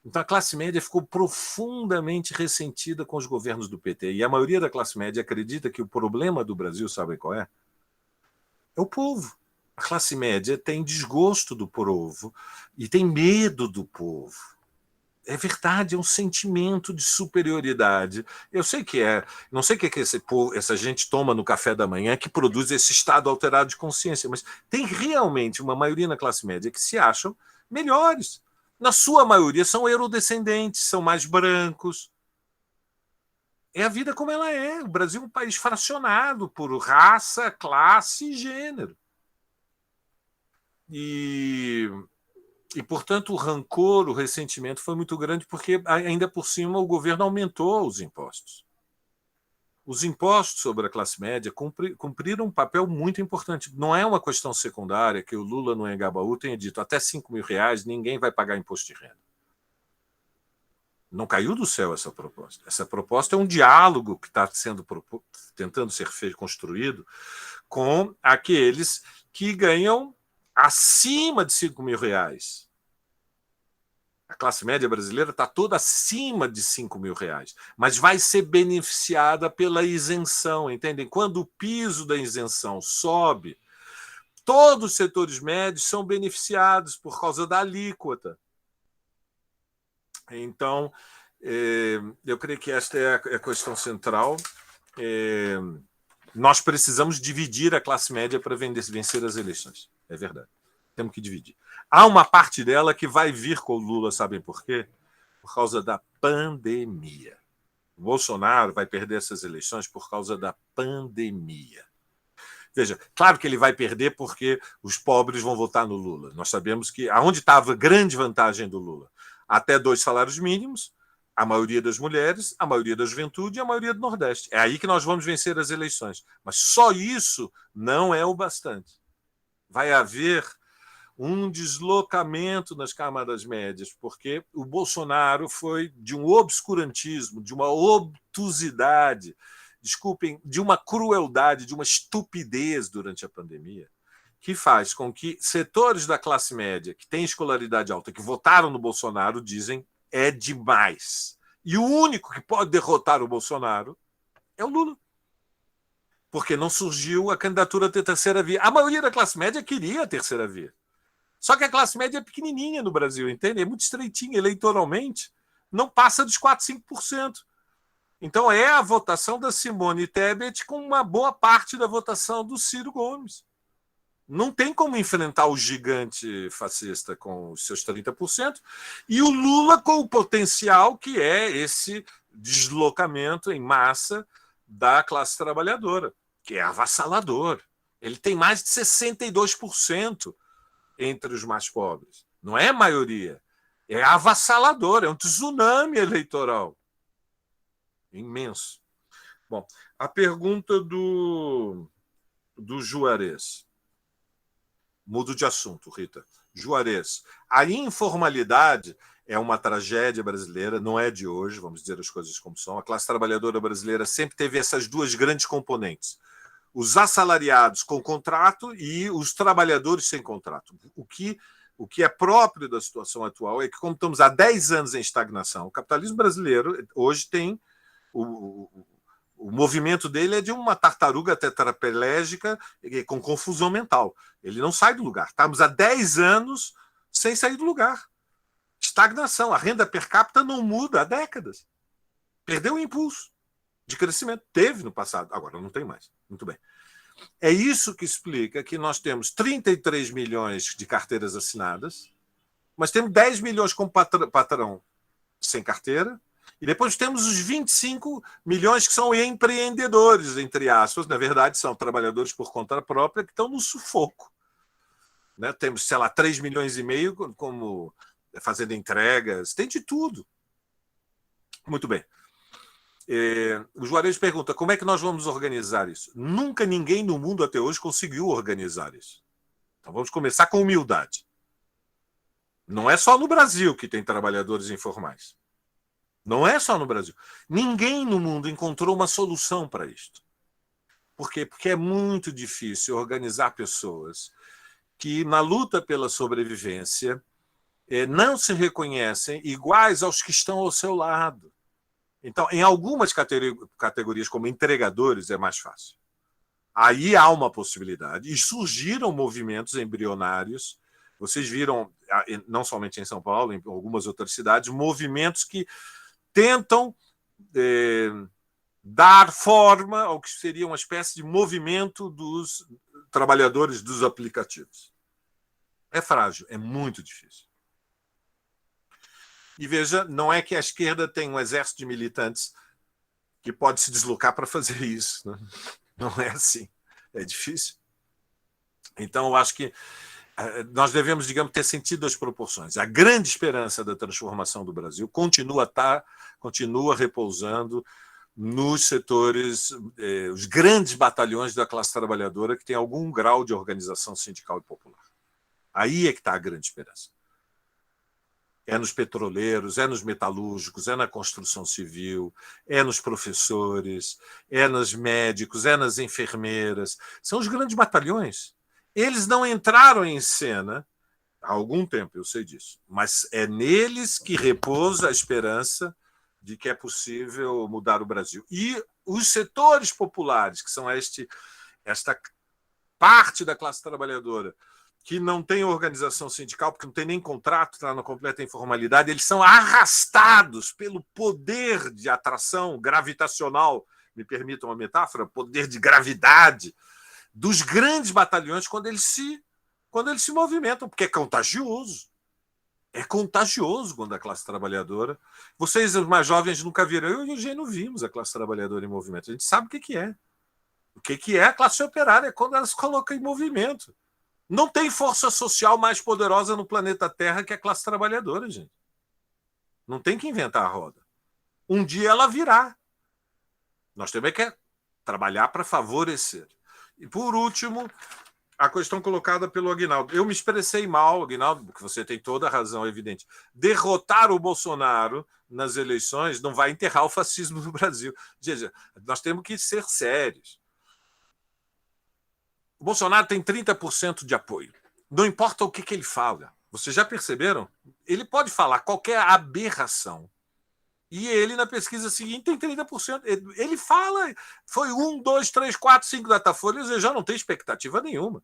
Então, a classe média ficou profundamente ressentida com os governos do PT. E a maioria da classe média acredita que o problema do Brasil, sabe qual é? É o povo. A classe média tem desgosto do povo e tem medo do povo. É verdade, é um sentimento de superioridade. Eu sei que não sei o que essa gente toma no café da manhã que produz esse estado alterado de consciência, mas tem realmente uma maioria na classe média que se acham melhores. Na sua maioria são eurodescendentes, são mais brancos. É a vida como ela é. O Brasil é um país fracionado por raça, classe e gênero. E, portanto, o rancor, o ressentimento foi muito grande porque, ainda por cima, o governo aumentou os impostos. Os impostos sobre a classe média cumpriram um papel muito importante. Não é uma questão secundária que o Lula, no Engabaú, tenha dito até R$5.000 ninguém vai pagar imposto de renda. Não caiu do céu essa proposta. Essa proposta é um diálogo que está tentando ser construído com aqueles que ganham acima de R$5.000. A classe média brasileira está toda acima de R$ 5.000, mas vai ser beneficiada pela isenção, entendem? Quando o piso da isenção sobe, todos os setores médios são beneficiados por causa da alíquota. Então, eu creio que esta é a questão central. Nós precisamos dividir a classe média para vencer as eleições. É verdade. Temos que dividir. Há uma parte dela que vai vir com o Lula, sabem por quê? Por causa da pandemia. O Bolsonaro vai perder essas eleições por causa da pandemia. Veja, claro que ele vai perder porque os pobres vão votar no Lula. Nós sabemos que aonde estava a grande vantagem do Lula? Até 2 salários mínimos, a maioria das mulheres, a maioria da juventude e a maioria do Nordeste. É aí que nós vamos vencer as eleições. Mas só isso não é o bastante. Vai haver um deslocamento nas camadas médias, porque o Bolsonaro foi de um obscurantismo, de uma obtusidade, desculpem, de uma crueldade, de uma estupidez durante a pandemia, que faz com que setores da classe média que têm escolaridade alta, que votaram no Bolsonaro, dizem é demais. E o único que pode derrotar o Bolsonaro é o Lula. Porque não surgiu a candidatura da terceira via. A maioria da classe média queria a terceira via. Só que a classe média é pequenininha no Brasil, entende? É muito estreitinha eleitoralmente. Não passa dos 4%, 5%. Então é a votação da Simone Tebet com uma boa parte da votação do Ciro Gomes. Não tem como enfrentar o gigante fascista com os seus 30% e o Lula com o potencial que é esse deslocamento em massa da classe trabalhadora, que é avassalador. Ele tem mais de 62% entre os mais pobres. Não é maioria. É avassalador, é um tsunami eleitoral. Imenso. Bom, a pergunta do Juarez. Mudo de assunto, Rita. Juarez. A informalidade é uma tragédia brasileira, não é de hoje, vamos dizer as coisas como são. A classe trabalhadora brasileira sempre teve essas duas grandes componentes. Os assalariados com contrato e os trabalhadores sem contrato. O que é próprio da situação atual é que, como estamos há 10 anos em estagnação, o capitalismo brasileiro hoje tem o movimento dele é de uma tartaruga tetraplégica com confusão mental. Ele não sai do lugar. Estamos há 10 anos sem sair do lugar. Estagnação. A renda per capita não muda há décadas. Perdeu o impulso de crescimento. Teve no passado, agora não tem mais. Muito bem. É isso que explica que nós temos 33 milhões de carteiras assinadas, mas temos 10 milhões com patrão sem carteira, e depois temos os 25 milhões que são empreendedores, entre aspas, na verdade são trabalhadores por conta própria que estão no sufoco. Né? Temos, sei lá, 3 milhões e meio como fazendo entregas, tem de tudo. Muito bem. O Juarez pergunta, como é que nós vamos organizar isso? Nunca ninguém no mundo até hoje conseguiu organizar isso. Então vamos começar com humildade. Não é só no Brasil que tem trabalhadores informais. Não é só no Brasil. Ninguém no mundo encontrou uma solução para isto. Por quê? Porque é muito difícil organizar pessoas que, na luta pela sobrevivência, não se reconhecem iguais aos que estão ao seu lado. Então, em algumas categorias, como entregadores, é mais fácil. Aí há uma possibilidade. E surgiram movimentos embrionários. Vocês viram, não somente em São Paulo, em algumas outras cidades, movimentos que tentam dar forma ao que seria uma espécie de movimento dos trabalhadores dos aplicativos. É frágil, é muito difícil. E veja, não é que a esquerda tem um exército de militantes que pode se deslocar para fazer isso. Né? Não é assim. É difícil. Então, eu acho que nós devemos, digamos, ter sentido as proporções. A grande esperança da transformação do Brasil continua repousando nos setores, os grandes batalhões da classe trabalhadora que tem algum grau de organização sindical e popular. Aí é que está a grande esperança. É nos petroleiros, é nos metalúrgicos, é na construção civil, é nos professores, é nos médicos, é nas enfermeiras. São os grandes batalhões. Eles não entraram em cena Há algum tempo, eu sei disso. Mas é neles que repousa a esperança de que é possível mudar o Brasil. E os setores populares, que são esta parte da classe trabalhadora que não tem organização sindical, porque não tem nem contrato, está na completa informalidade, eles são arrastados pelo poder de atração gravitacional, me permitam uma metáfora, poder de gravidade dos grandes batalhões quando eles se movimentam, porque é contagioso. É contagioso quando a classe trabalhadora... Vocês, os mais jovens, nunca viram. Eu e o Eugênio vimos a classe trabalhadora em movimento. A gente sabe o que é. O que é a classe operária quando ela se coloca em movimento. Não tem força social mais poderosa no planeta Terra que a classe trabalhadora, gente. Não tem que inventar a roda. Um dia ela virá. Nós temos que trabalhar para favorecer. E, por último, a questão colocada pelo Aguinaldo. Eu me expressei mal, Aguinaldo, porque você tem toda a razão, é evidente. Derrotar o Bolsonaro nas eleições não vai enterrar o fascismo no Brasil. Gente, nós temos que ser sérios. O Bolsonaro tem 30% de apoio. Não importa o que ele fala. Vocês já perceberam? Ele pode falar qualquer aberração. E ele, na pesquisa seguinte, tem 30%. Ele fala, foi 1, 2, 3, 4, 5 datafolhas, ele já não tem expectativa nenhuma.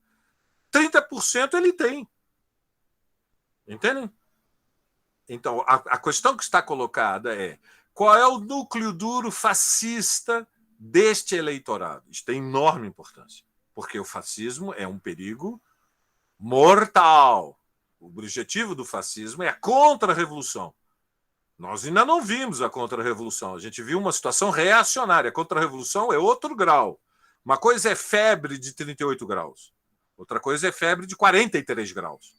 30% ele tem. Entendem? Então, a questão que está colocada é: qual é o núcleo duro fascista deste eleitorado? Isso tem enorme importância, porque o fascismo é um perigo mortal. O objetivo do fascismo é a contra-revolução. Nós ainda não vimos a contra-revolução. A gente viu uma situação reacionária. A contra-revolução é outro grau. Uma coisa é febre de 38 graus. Outra coisa é febre de 43 graus.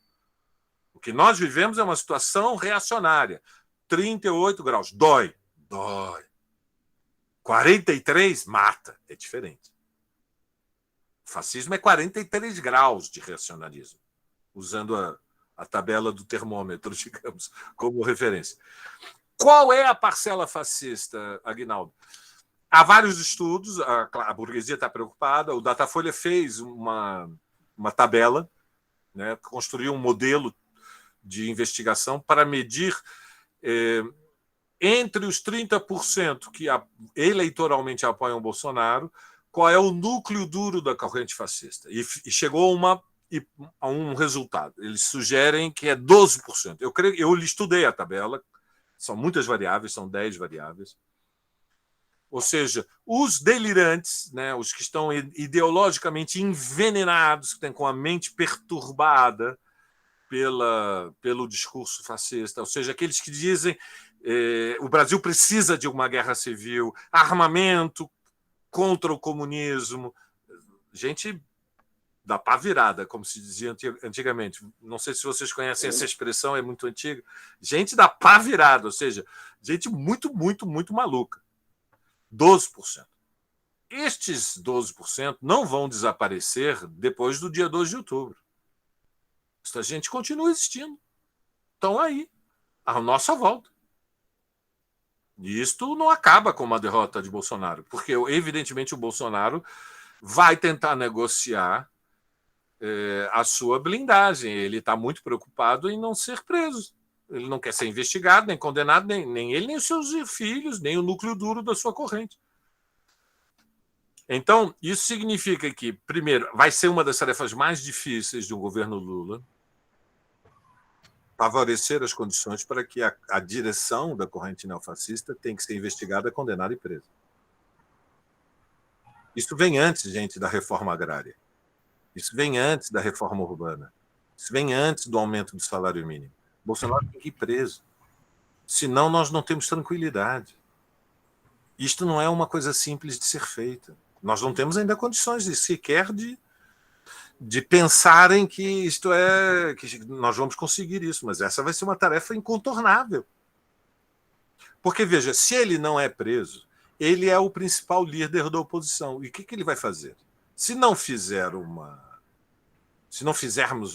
O que nós vivemos é uma situação reacionária. 38 graus. Dói. 43 mata. É diferente. O fascismo é 43 graus de reacionarismo, usando a tabela do termômetro, digamos, como referência. Qual é a parcela fascista, Aguinaldo? Há vários estudos, a burguesia está preocupada, o Datafolha fez uma tabela, né, construiu um modelo de investigação para medir entre os 30% que eleitoralmente apoiam o Bolsonaro, qual é o núcleo duro da corrente fascista. E chegou a um resultado. Eles sugerem que é 12%. Eu estudei a tabela, são muitas variáveis, são 10 variáveis. Ou seja, os delirantes, né, os que estão ideologicamente envenenados, que têm com a mente perturbada pelo discurso fascista, ou seja, aqueles que dizem o Brasil precisa de uma guerra civil, armamento contra o comunismo, gente da pá virada, como se dizia antigamente. Não sei se vocês conhecem essa expressão, é muito antiga. Gente da pá virada, ou seja, gente muito, muito, muito maluca. 12%. Estes 12% não vão desaparecer depois do dia 2 de outubro. Essa gente continua existindo. Estão aí, à nossa volta. E isto não acaba com uma derrota de Bolsonaro, porque, evidentemente, o Bolsonaro vai tentar negociar a sua blindagem. Ele está muito preocupado em não ser preso. Ele não quer ser investigado, nem condenado, nem ele, nem os seus filhos, nem o núcleo duro da sua corrente. Então, isso significa que, primeiro, vai ser uma das tarefas mais difíceis de um governo Lula favorecer as condições para que a direção da corrente neofascista tenha que ser investigada, condenada e presa. Isso vem antes, gente, da reforma agrária. Isso vem antes da reforma urbana. Isso vem antes do aumento do salário mínimo. Bolsonaro tem que ir preso. Senão, nós não temos tranquilidade. Isto não é uma coisa simples de ser feita. Nós não temos ainda condições sequer de pensarem que isto que nós vamos conseguir isso, mas essa vai ser uma tarefa incontornável. Porque, veja, se ele não é preso, ele é o principal líder da oposição. E o que ele vai fazer? Se não fizermos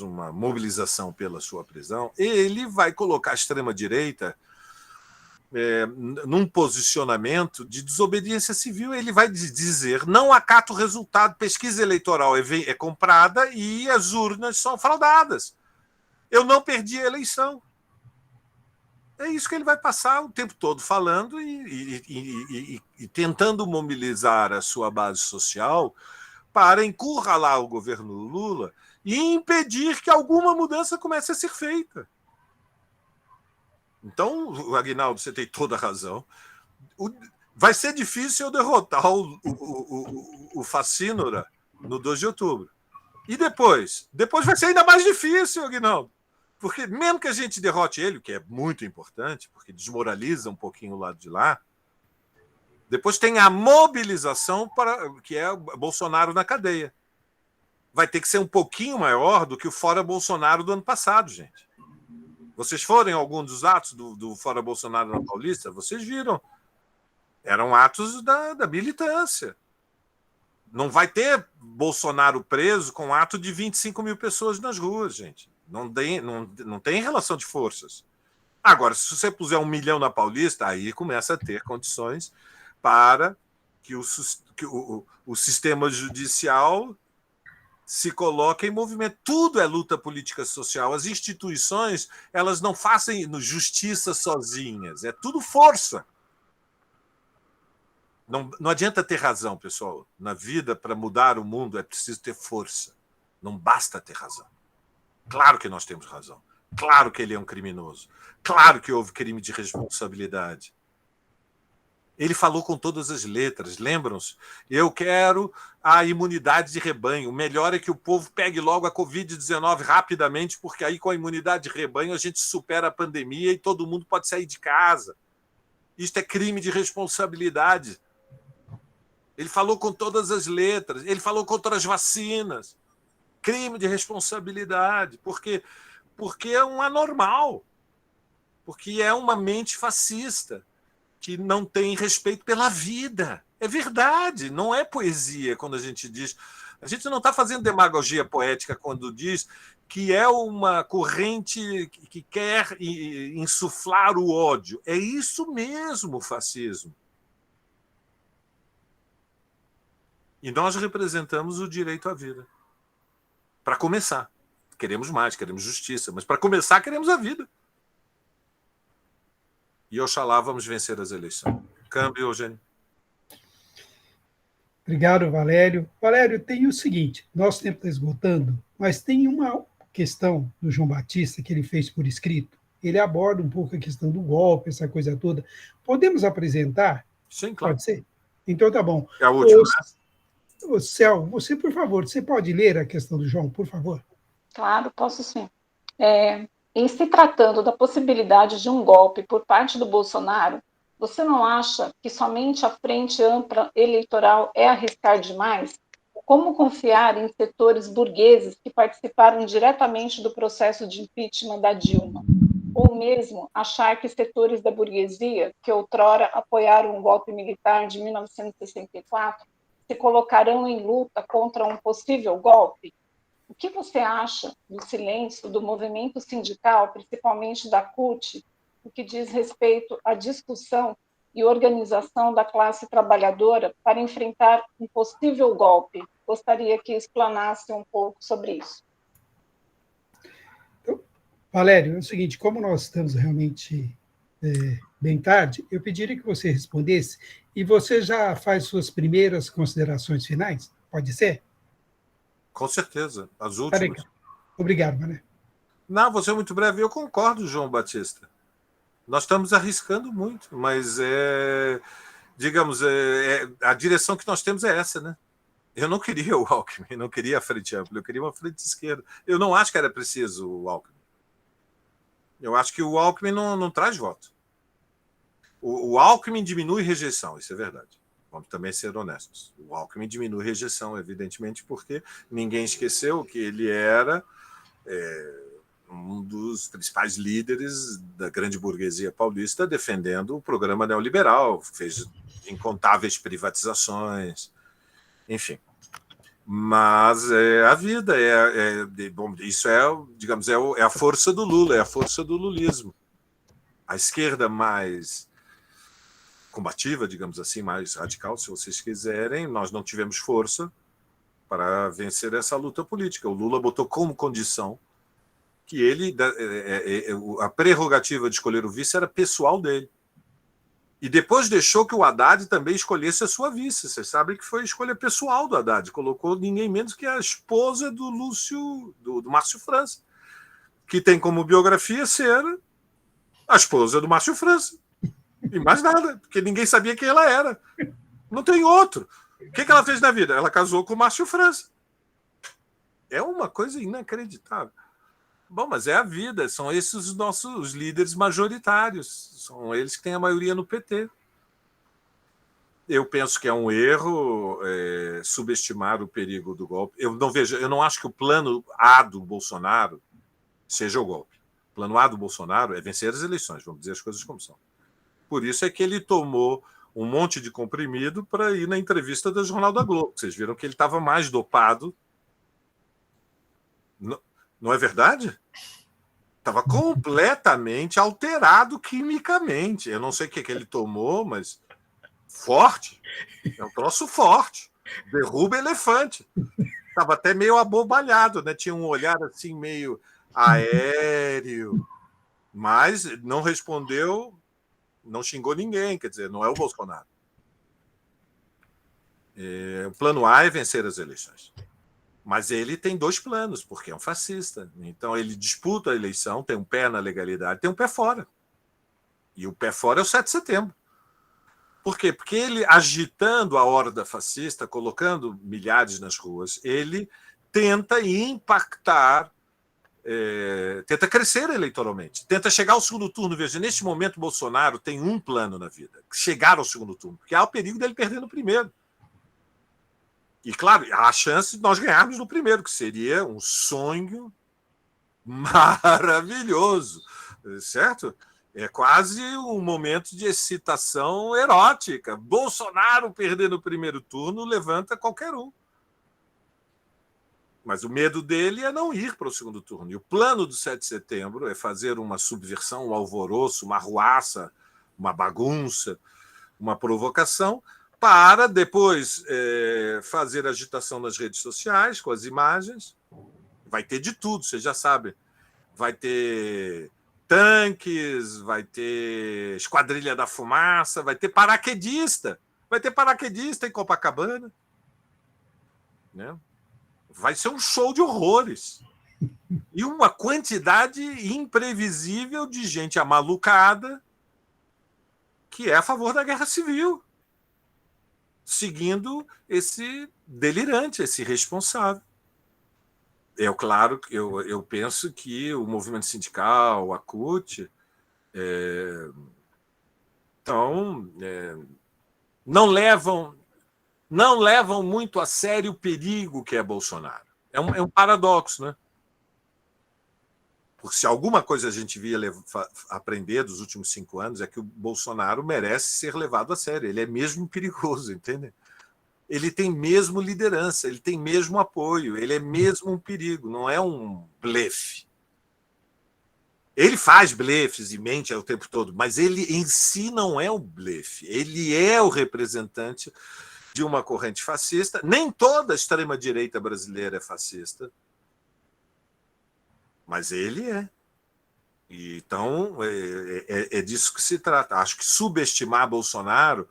uma mobilização pela sua prisão, ele vai colocar a extrema-direita num posicionamento de desobediência civil. Ele vai dizer: não acata o resultado, pesquisa eleitoral é comprada e as urnas são fraudadas. eu não perdi a eleição. É isso que ele vai passar o tempo todo falando e tentando mobilizar a sua base social para encurralar o governo Lula e impedir que alguma mudança comece a ser feita. Então, Aguinaldo, você tem toda a razão. Vai ser difícil eu derrotar o Facínora no 2 de outubro. E depois? Depois vai ser ainda mais difícil, Aguinaldo. Porque mesmo que a gente derrote ele, o que é muito importante, porque desmoraliza um pouquinho o lado de lá, depois tem a mobilização que é o Bolsonaro na cadeia. Vai ter que ser um pouquinho maior do que o Fora Bolsonaro do ano passado, gente. Vocês foram em algum dos atos do Fora Bolsonaro na Paulista? Vocês viram. Eram atos da militância. Não vai ter Bolsonaro preso com ato de 25 mil pessoas nas ruas, gente. Não tem relação de forças. Agora, se você puser 1 milhão na Paulista, aí começa a ter condições para que o sistema judicial se coloque em movimento. Tudo é luta política social. As instituições, elas não fazem justiça sozinhas. É tudo força. Não adianta ter razão, pessoal. Na vida, para mudar o mundo, é preciso ter força. Não basta ter razão. Claro que nós temos razão. Claro que ele é um criminoso. Claro que houve crime de responsabilidade. Ele falou com todas as letras, lembram-se? Eu quero a imunidade de rebanho. O melhor é que o povo pegue logo a Covid-19 rapidamente, porque aí com a imunidade de rebanho a gente supera a pandemia e todo mundo pode sair de casa. Isto é crime de responsabilidade. Ele falou com todas as letras. Ele falou contra as vacinas. Crime de responsabilidade, porque é um anormal, porque é uma mente fascista que não tem respeito pela vida. É verdade, não é poesia quando a gente diz. A gente não está fazendo demagogia poética quando diz que é uma corrente que quer insuflar o ódio. É isso mesmo o fascismo. E nós representamos o direito à vida. Para começar. Queremos mais, queremos justiça, mas para começar, queremos a vida. E oxalá vamos vencer as eleições. Câmbio, Eugênio. Obrigado, Valério. Valério, tem o seguinte, nosso tempo está esgotando, mas tem uma questão do João Batista que ele fez por escrito. Ele aborda um pouco a questão do golpe, essa coisa toda. Podemos apresentar? Sim, claro. Pode ser? Então tá bom. É a última, né? Céu, você, por favor, você pode ler a questão do João, por favor? Claro, posso sim. Em se tratando da possibilidade de um golpe por parte do Bolsonaro, você não acha que somente a frente ampla eleitoral é arriscar demais? Como confiar em setores burgueses que participaram diretamente do processo de impeachment da Dilma? Ou mesmo achar que setores da burguesia, que outrora apoiaram o golpe militar de 1964, se colocarão em luta contra um possível golpe? O que você acha do silêncio do movimento sindical, principalmente da CUT, no que diz respeito à discussão e organização da classe trabalhadora para enfrentar um possível golpe? Gostaria que explanasse um pouco sobre isso. Então, Valério, é o seguinte, como nós estamos realmente bem tarde, eu pediria que você respondesse e você já faz suas primeiras considerações finais? Pode ser? Com certeza, as últimas. Obrigado, Valério. Não, você é muito breve. Eu concordo, João Batista. Nós estamos arriscando muito, mas digamos, a direção que nós temos é essa, né? Eu não queria o Alckmin, não queria a frente ampla, eu queria uma frente esquerda. Eu não acho que era preciso o Alckmin. Eu acho que o Alckmin não traz voto. O Alckmin diminui rejeição, isso é verdade. Vamos também ser honestos. O Alckmin diminui rejeição, evidentemente, porque ninguém esqueceu que ele era um dos principais líderes da grande burguesia paulista defendendo o programa neoliberal, fez incontáveis privatizações, enfim. Mas é a vida, bom, isso digamos, é a força do Lula, é a força do lulismo. A esquerda mais combativa, digamos assim, mais radical, se vocês quiserem, nós não tivemos força para vencer essa luta política. O Lula botou como condição que a prerrogativa de escolher o vice era pessoal dele. E depois deixou que o Haddad também escolhesse a sua vice. Vocês sabem que foi a escolha pessoal do Haddad. Colocou ninguém menos que a esposa do Márcio França, que tem como biografia ser a esposa do Márcio França. E mais nada, porque ninguém sabia quem ela era. Não tem outro. O que ela fez na vida? Ela casou com o Márcio França. É uma coisa inacreditável. Bom, mas é a vida, são esses os nossos líderes majoritários, são eles que têm a maioria no PT. Eu penso que é um erro subestimar o perigo do golpe. Eu não acho que o plano A do Bolsonaro seja o golpe. O plano A do Bolsonaro é vencer as eleições, vamos dizer as coisas como são. Por isso é que ele tomou um monte de comprimido para ir na entrevista do Jornal da Globo. Vocês viram que ele estava mais dopado. Não é verdade? Estava completamente alterado quimicamente. Eu não sei o que ele tomou, mas forte. É um troço forte. Derruba elefante. Estava até meio abobalhado, né? Tinha um olhar assim meio aéreo, mas não respondeu, não xingou ninguém. Quer dizer, não é o Bolsonaro. O plano A é vencer as eleições. Mas ele tem dois planos, porque é um fascista. Então, ele disputa a eleição, tem um pé na legalidade, tem um pé fora. E o pé fora é o 7 de setembro. Por quê? Porque ele, agitando a horda fascista, colocando milhares nas ruas, ele tenta impactar, tenta crescer eleitoralmente, tenta chegar ao segundo turno. Veja, neste momento, o Bolsonaro tem um plano na vida, chegar ao segundo turno, porque há o perigo dele perder no primeiro. E, claro, há a chance de nós ganharmos no primeiro, que seria um sonho maravilhoso, certo? É quase um momento de excitação erótica. Bolsonaro perder no primeiro turno levanta qualquer um. Mas o medo dele é não ir para o segundo turno. E o plano do 7 de setembro é fazer uma subversão, um alvoroço, uma arruaça, uma bagunça, uma provocação, para depois fazer agitação nas redes sociais, com as imagens. Vai ter de tudo, vocês já sabem. Vai ter tanques, vai ter esquadrilha da fumaça, vai ter paraquedista. Vai ter paraquedista em Copacabana. Né? Vai ser um show de horrores. E uma quantidade imprevisível de gente amalucada que é a favor da guerra civil, seguindo esse delirante, esse irresponsável. Claro, eu penso que o movimento sindical, a CUT, não levam muito a sério o perigo que é Bolsonaro. É um paradoxo, né? Porque se alguma coisa a gente via aprender dos últimos 5 anos é que o Bolsonaro merece ser levado a sério. Ele é mesmo perigoso, entende? Ele tem mesmo liderança, ele tem mesmo apoio, ele é mesmo um perigo, não é um blefe. Ele faz blefes e mente o tempo todo, mas ele em si não é um blefe. Ele é o representante de uma corrente fascista. Nem toda a extrema-direita brasileira é fascista, mas ele é. Então, é disso que se trata. Acho que subestimar Bolsonaro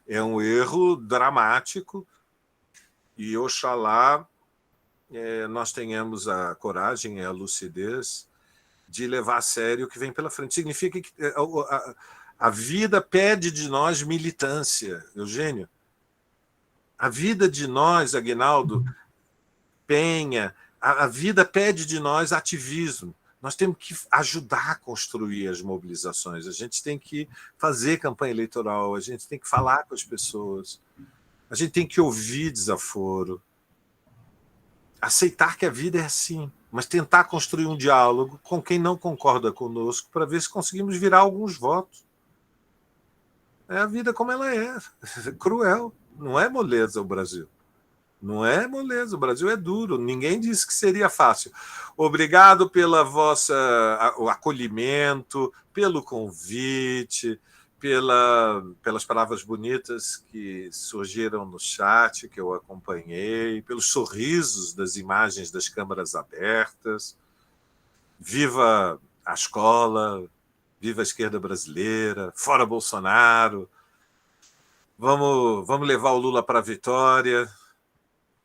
é um erro dramático e, oxalá, nós tenhamos a coragem e a lucidez de levar a sério o que vem pela frente. Significa que a vida pede de nós militância, Eugênio. A vida de nós, Aguinaldo, Penha, a vida pede de nós ativismo. Nós temos que ajudar a construir as mobilizações, a gente tem que fazer campanha eleitoral, a gente tem que falar com as pessoas, a gente tem que ouvir desaforo, aceitar que a vida é assim, mas tentar construir um diálogo com quem não concorda conosco para ver se conseguimos virar alguns votos. É a vida como ela é, cruel, não é moleza o Brasil. Não é moleza, o Brasil é duro, ninguém disse que seria fácil. Obrigado pela o acolhimento, pelo convite, pelas palavras bonitas que surgiram no chat, que eu acompanhei, pelos sorrisos das imagens das câmaras abertas. Viva a escola, viva a esquerda brasileira, fora Bolsonaro. Vamos levar o Lula para a vitória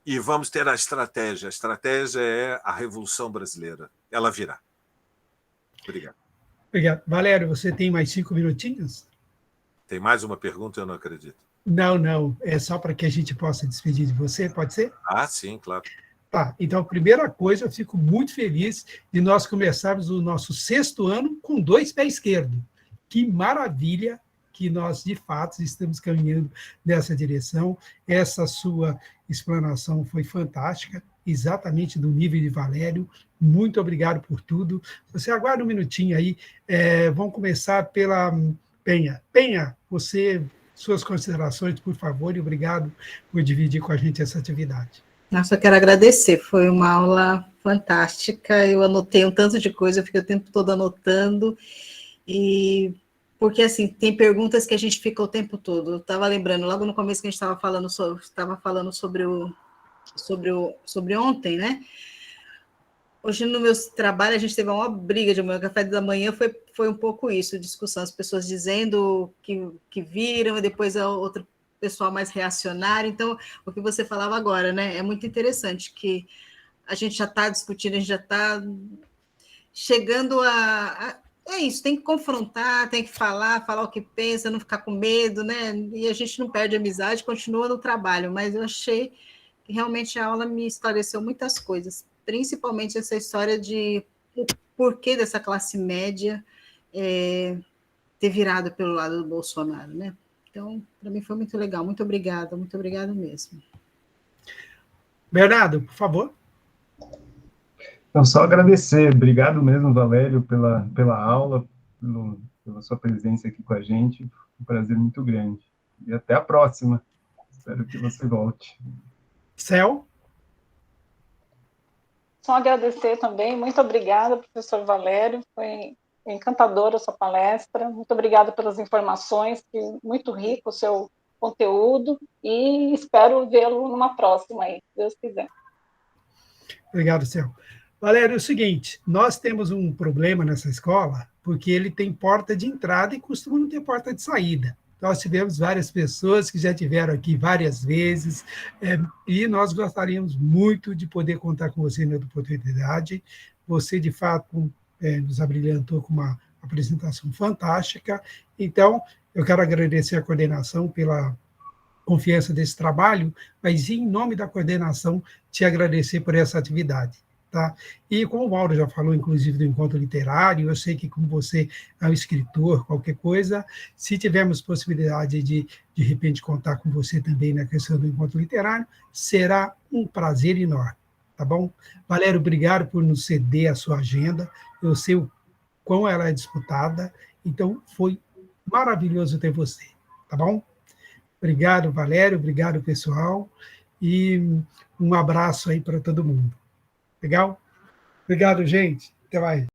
e vamos ter a estratégia. A estratégia é a Revolução Brasileira. Ela virá. Obrigado. Obrigado. Valério, você tem mais 5 minutinhos? Tem mais uma pergunta? Eu não acredito. Não. É só para que a gente possa despedir de você, pode ser? Ah, sim, claro. Tá, então, primeira coisa, eu fico muito feliz de nós começarmos o nosso 6º ano com 2 pés esquerdos. Que maravilha que nós, de fato, estamos caminhando nessa direção. Essa sua explanação foi fantástica, exatamente do nível de Valério. Muito obrigado por tudo. Você aguarda um minutinho aí. Vamos começar pela Penha. Penha, suas considerações, por favor, e obrigado por dividir com a gente essa atividade. Nossa, eu quero agradecer, foi uma aula fantástica, eu anotei um tanto de coisa, eu fiquei o tempo todo anotando, e porque, assim, tem perguntas que a gente fica o tempo todo, eu estava lembrando, logo no começo que a gente estava falando sobre ontem, né? Hoje no meu trabalho a gente teve uma briga de manhã, café da manhã foi um pouco isso, discussão, as pessoas dizendo que viram, e depois a outra pessoal mais reacionário. Então, o que você falava agora, né? É muito interessante que a gente já está discutindo, a gente já está chegando é isso, tem que confrontar, tem que falar o que pensa, não ficar com medo, né? E a gente não perde a amizade, continua no trabalho, mas eu achei que realmente a aula me esclareceu muitas coisas, principalmente essa história de o porquê dessa classe média ter virado pelo lado do Bolsonaro, né? Então, para mim foi muito legal. Muito obrigada mesmo. Bernardo, por favor. Então, só agradecer. Obrigado mesmo, Valério, pela aula, pela sua presença aqui com a gente. Um prazer muito grande. E até a próxima. Espero que você volte. Céu? Só agradecer também. Muito obrigada, professor Valério. Foi encantadora a sua palestra. Muito obrigada pelas informações, muito rico o seu conteúdo, e espero vê-lo numa próxima aí, se Deus quiser. Obrigado, Céu. Valério, é o seguinte, nós temos um problema nessa escola, porque ele tem porta de entrada e costuma não ter porta de saída. Nós tivemos várias pessoas que já tiveram aqui várias vezes, e nós gostaríamos muito de poder contar com você na oportunidade. Você, de fato, nos abrilhantou com uma apresentação fantástica. Então, eu quero agradecer a coordenação pela confiança desse trabalho, mas, em nome da coordenação, te agradecer por essa atividade. Tá? E como o Mauro já falou, inclusive, do encontro literário, eu sei que, como você é um escritor, qualquer coisa, se tivermos possibilidade de repente, contar com você também na questão do encontro literário, será um prazer enorme, tá bom? Valério, obrigado por nos ceder a sua agenda, eu sei o quão ela é disputada, então foi maravilhoso ter você, tá bom? Obrigado, Valério, obrigado, pessoal, e um abraço aí para todo mundo. Legal? Obrigado, gente. Até mais.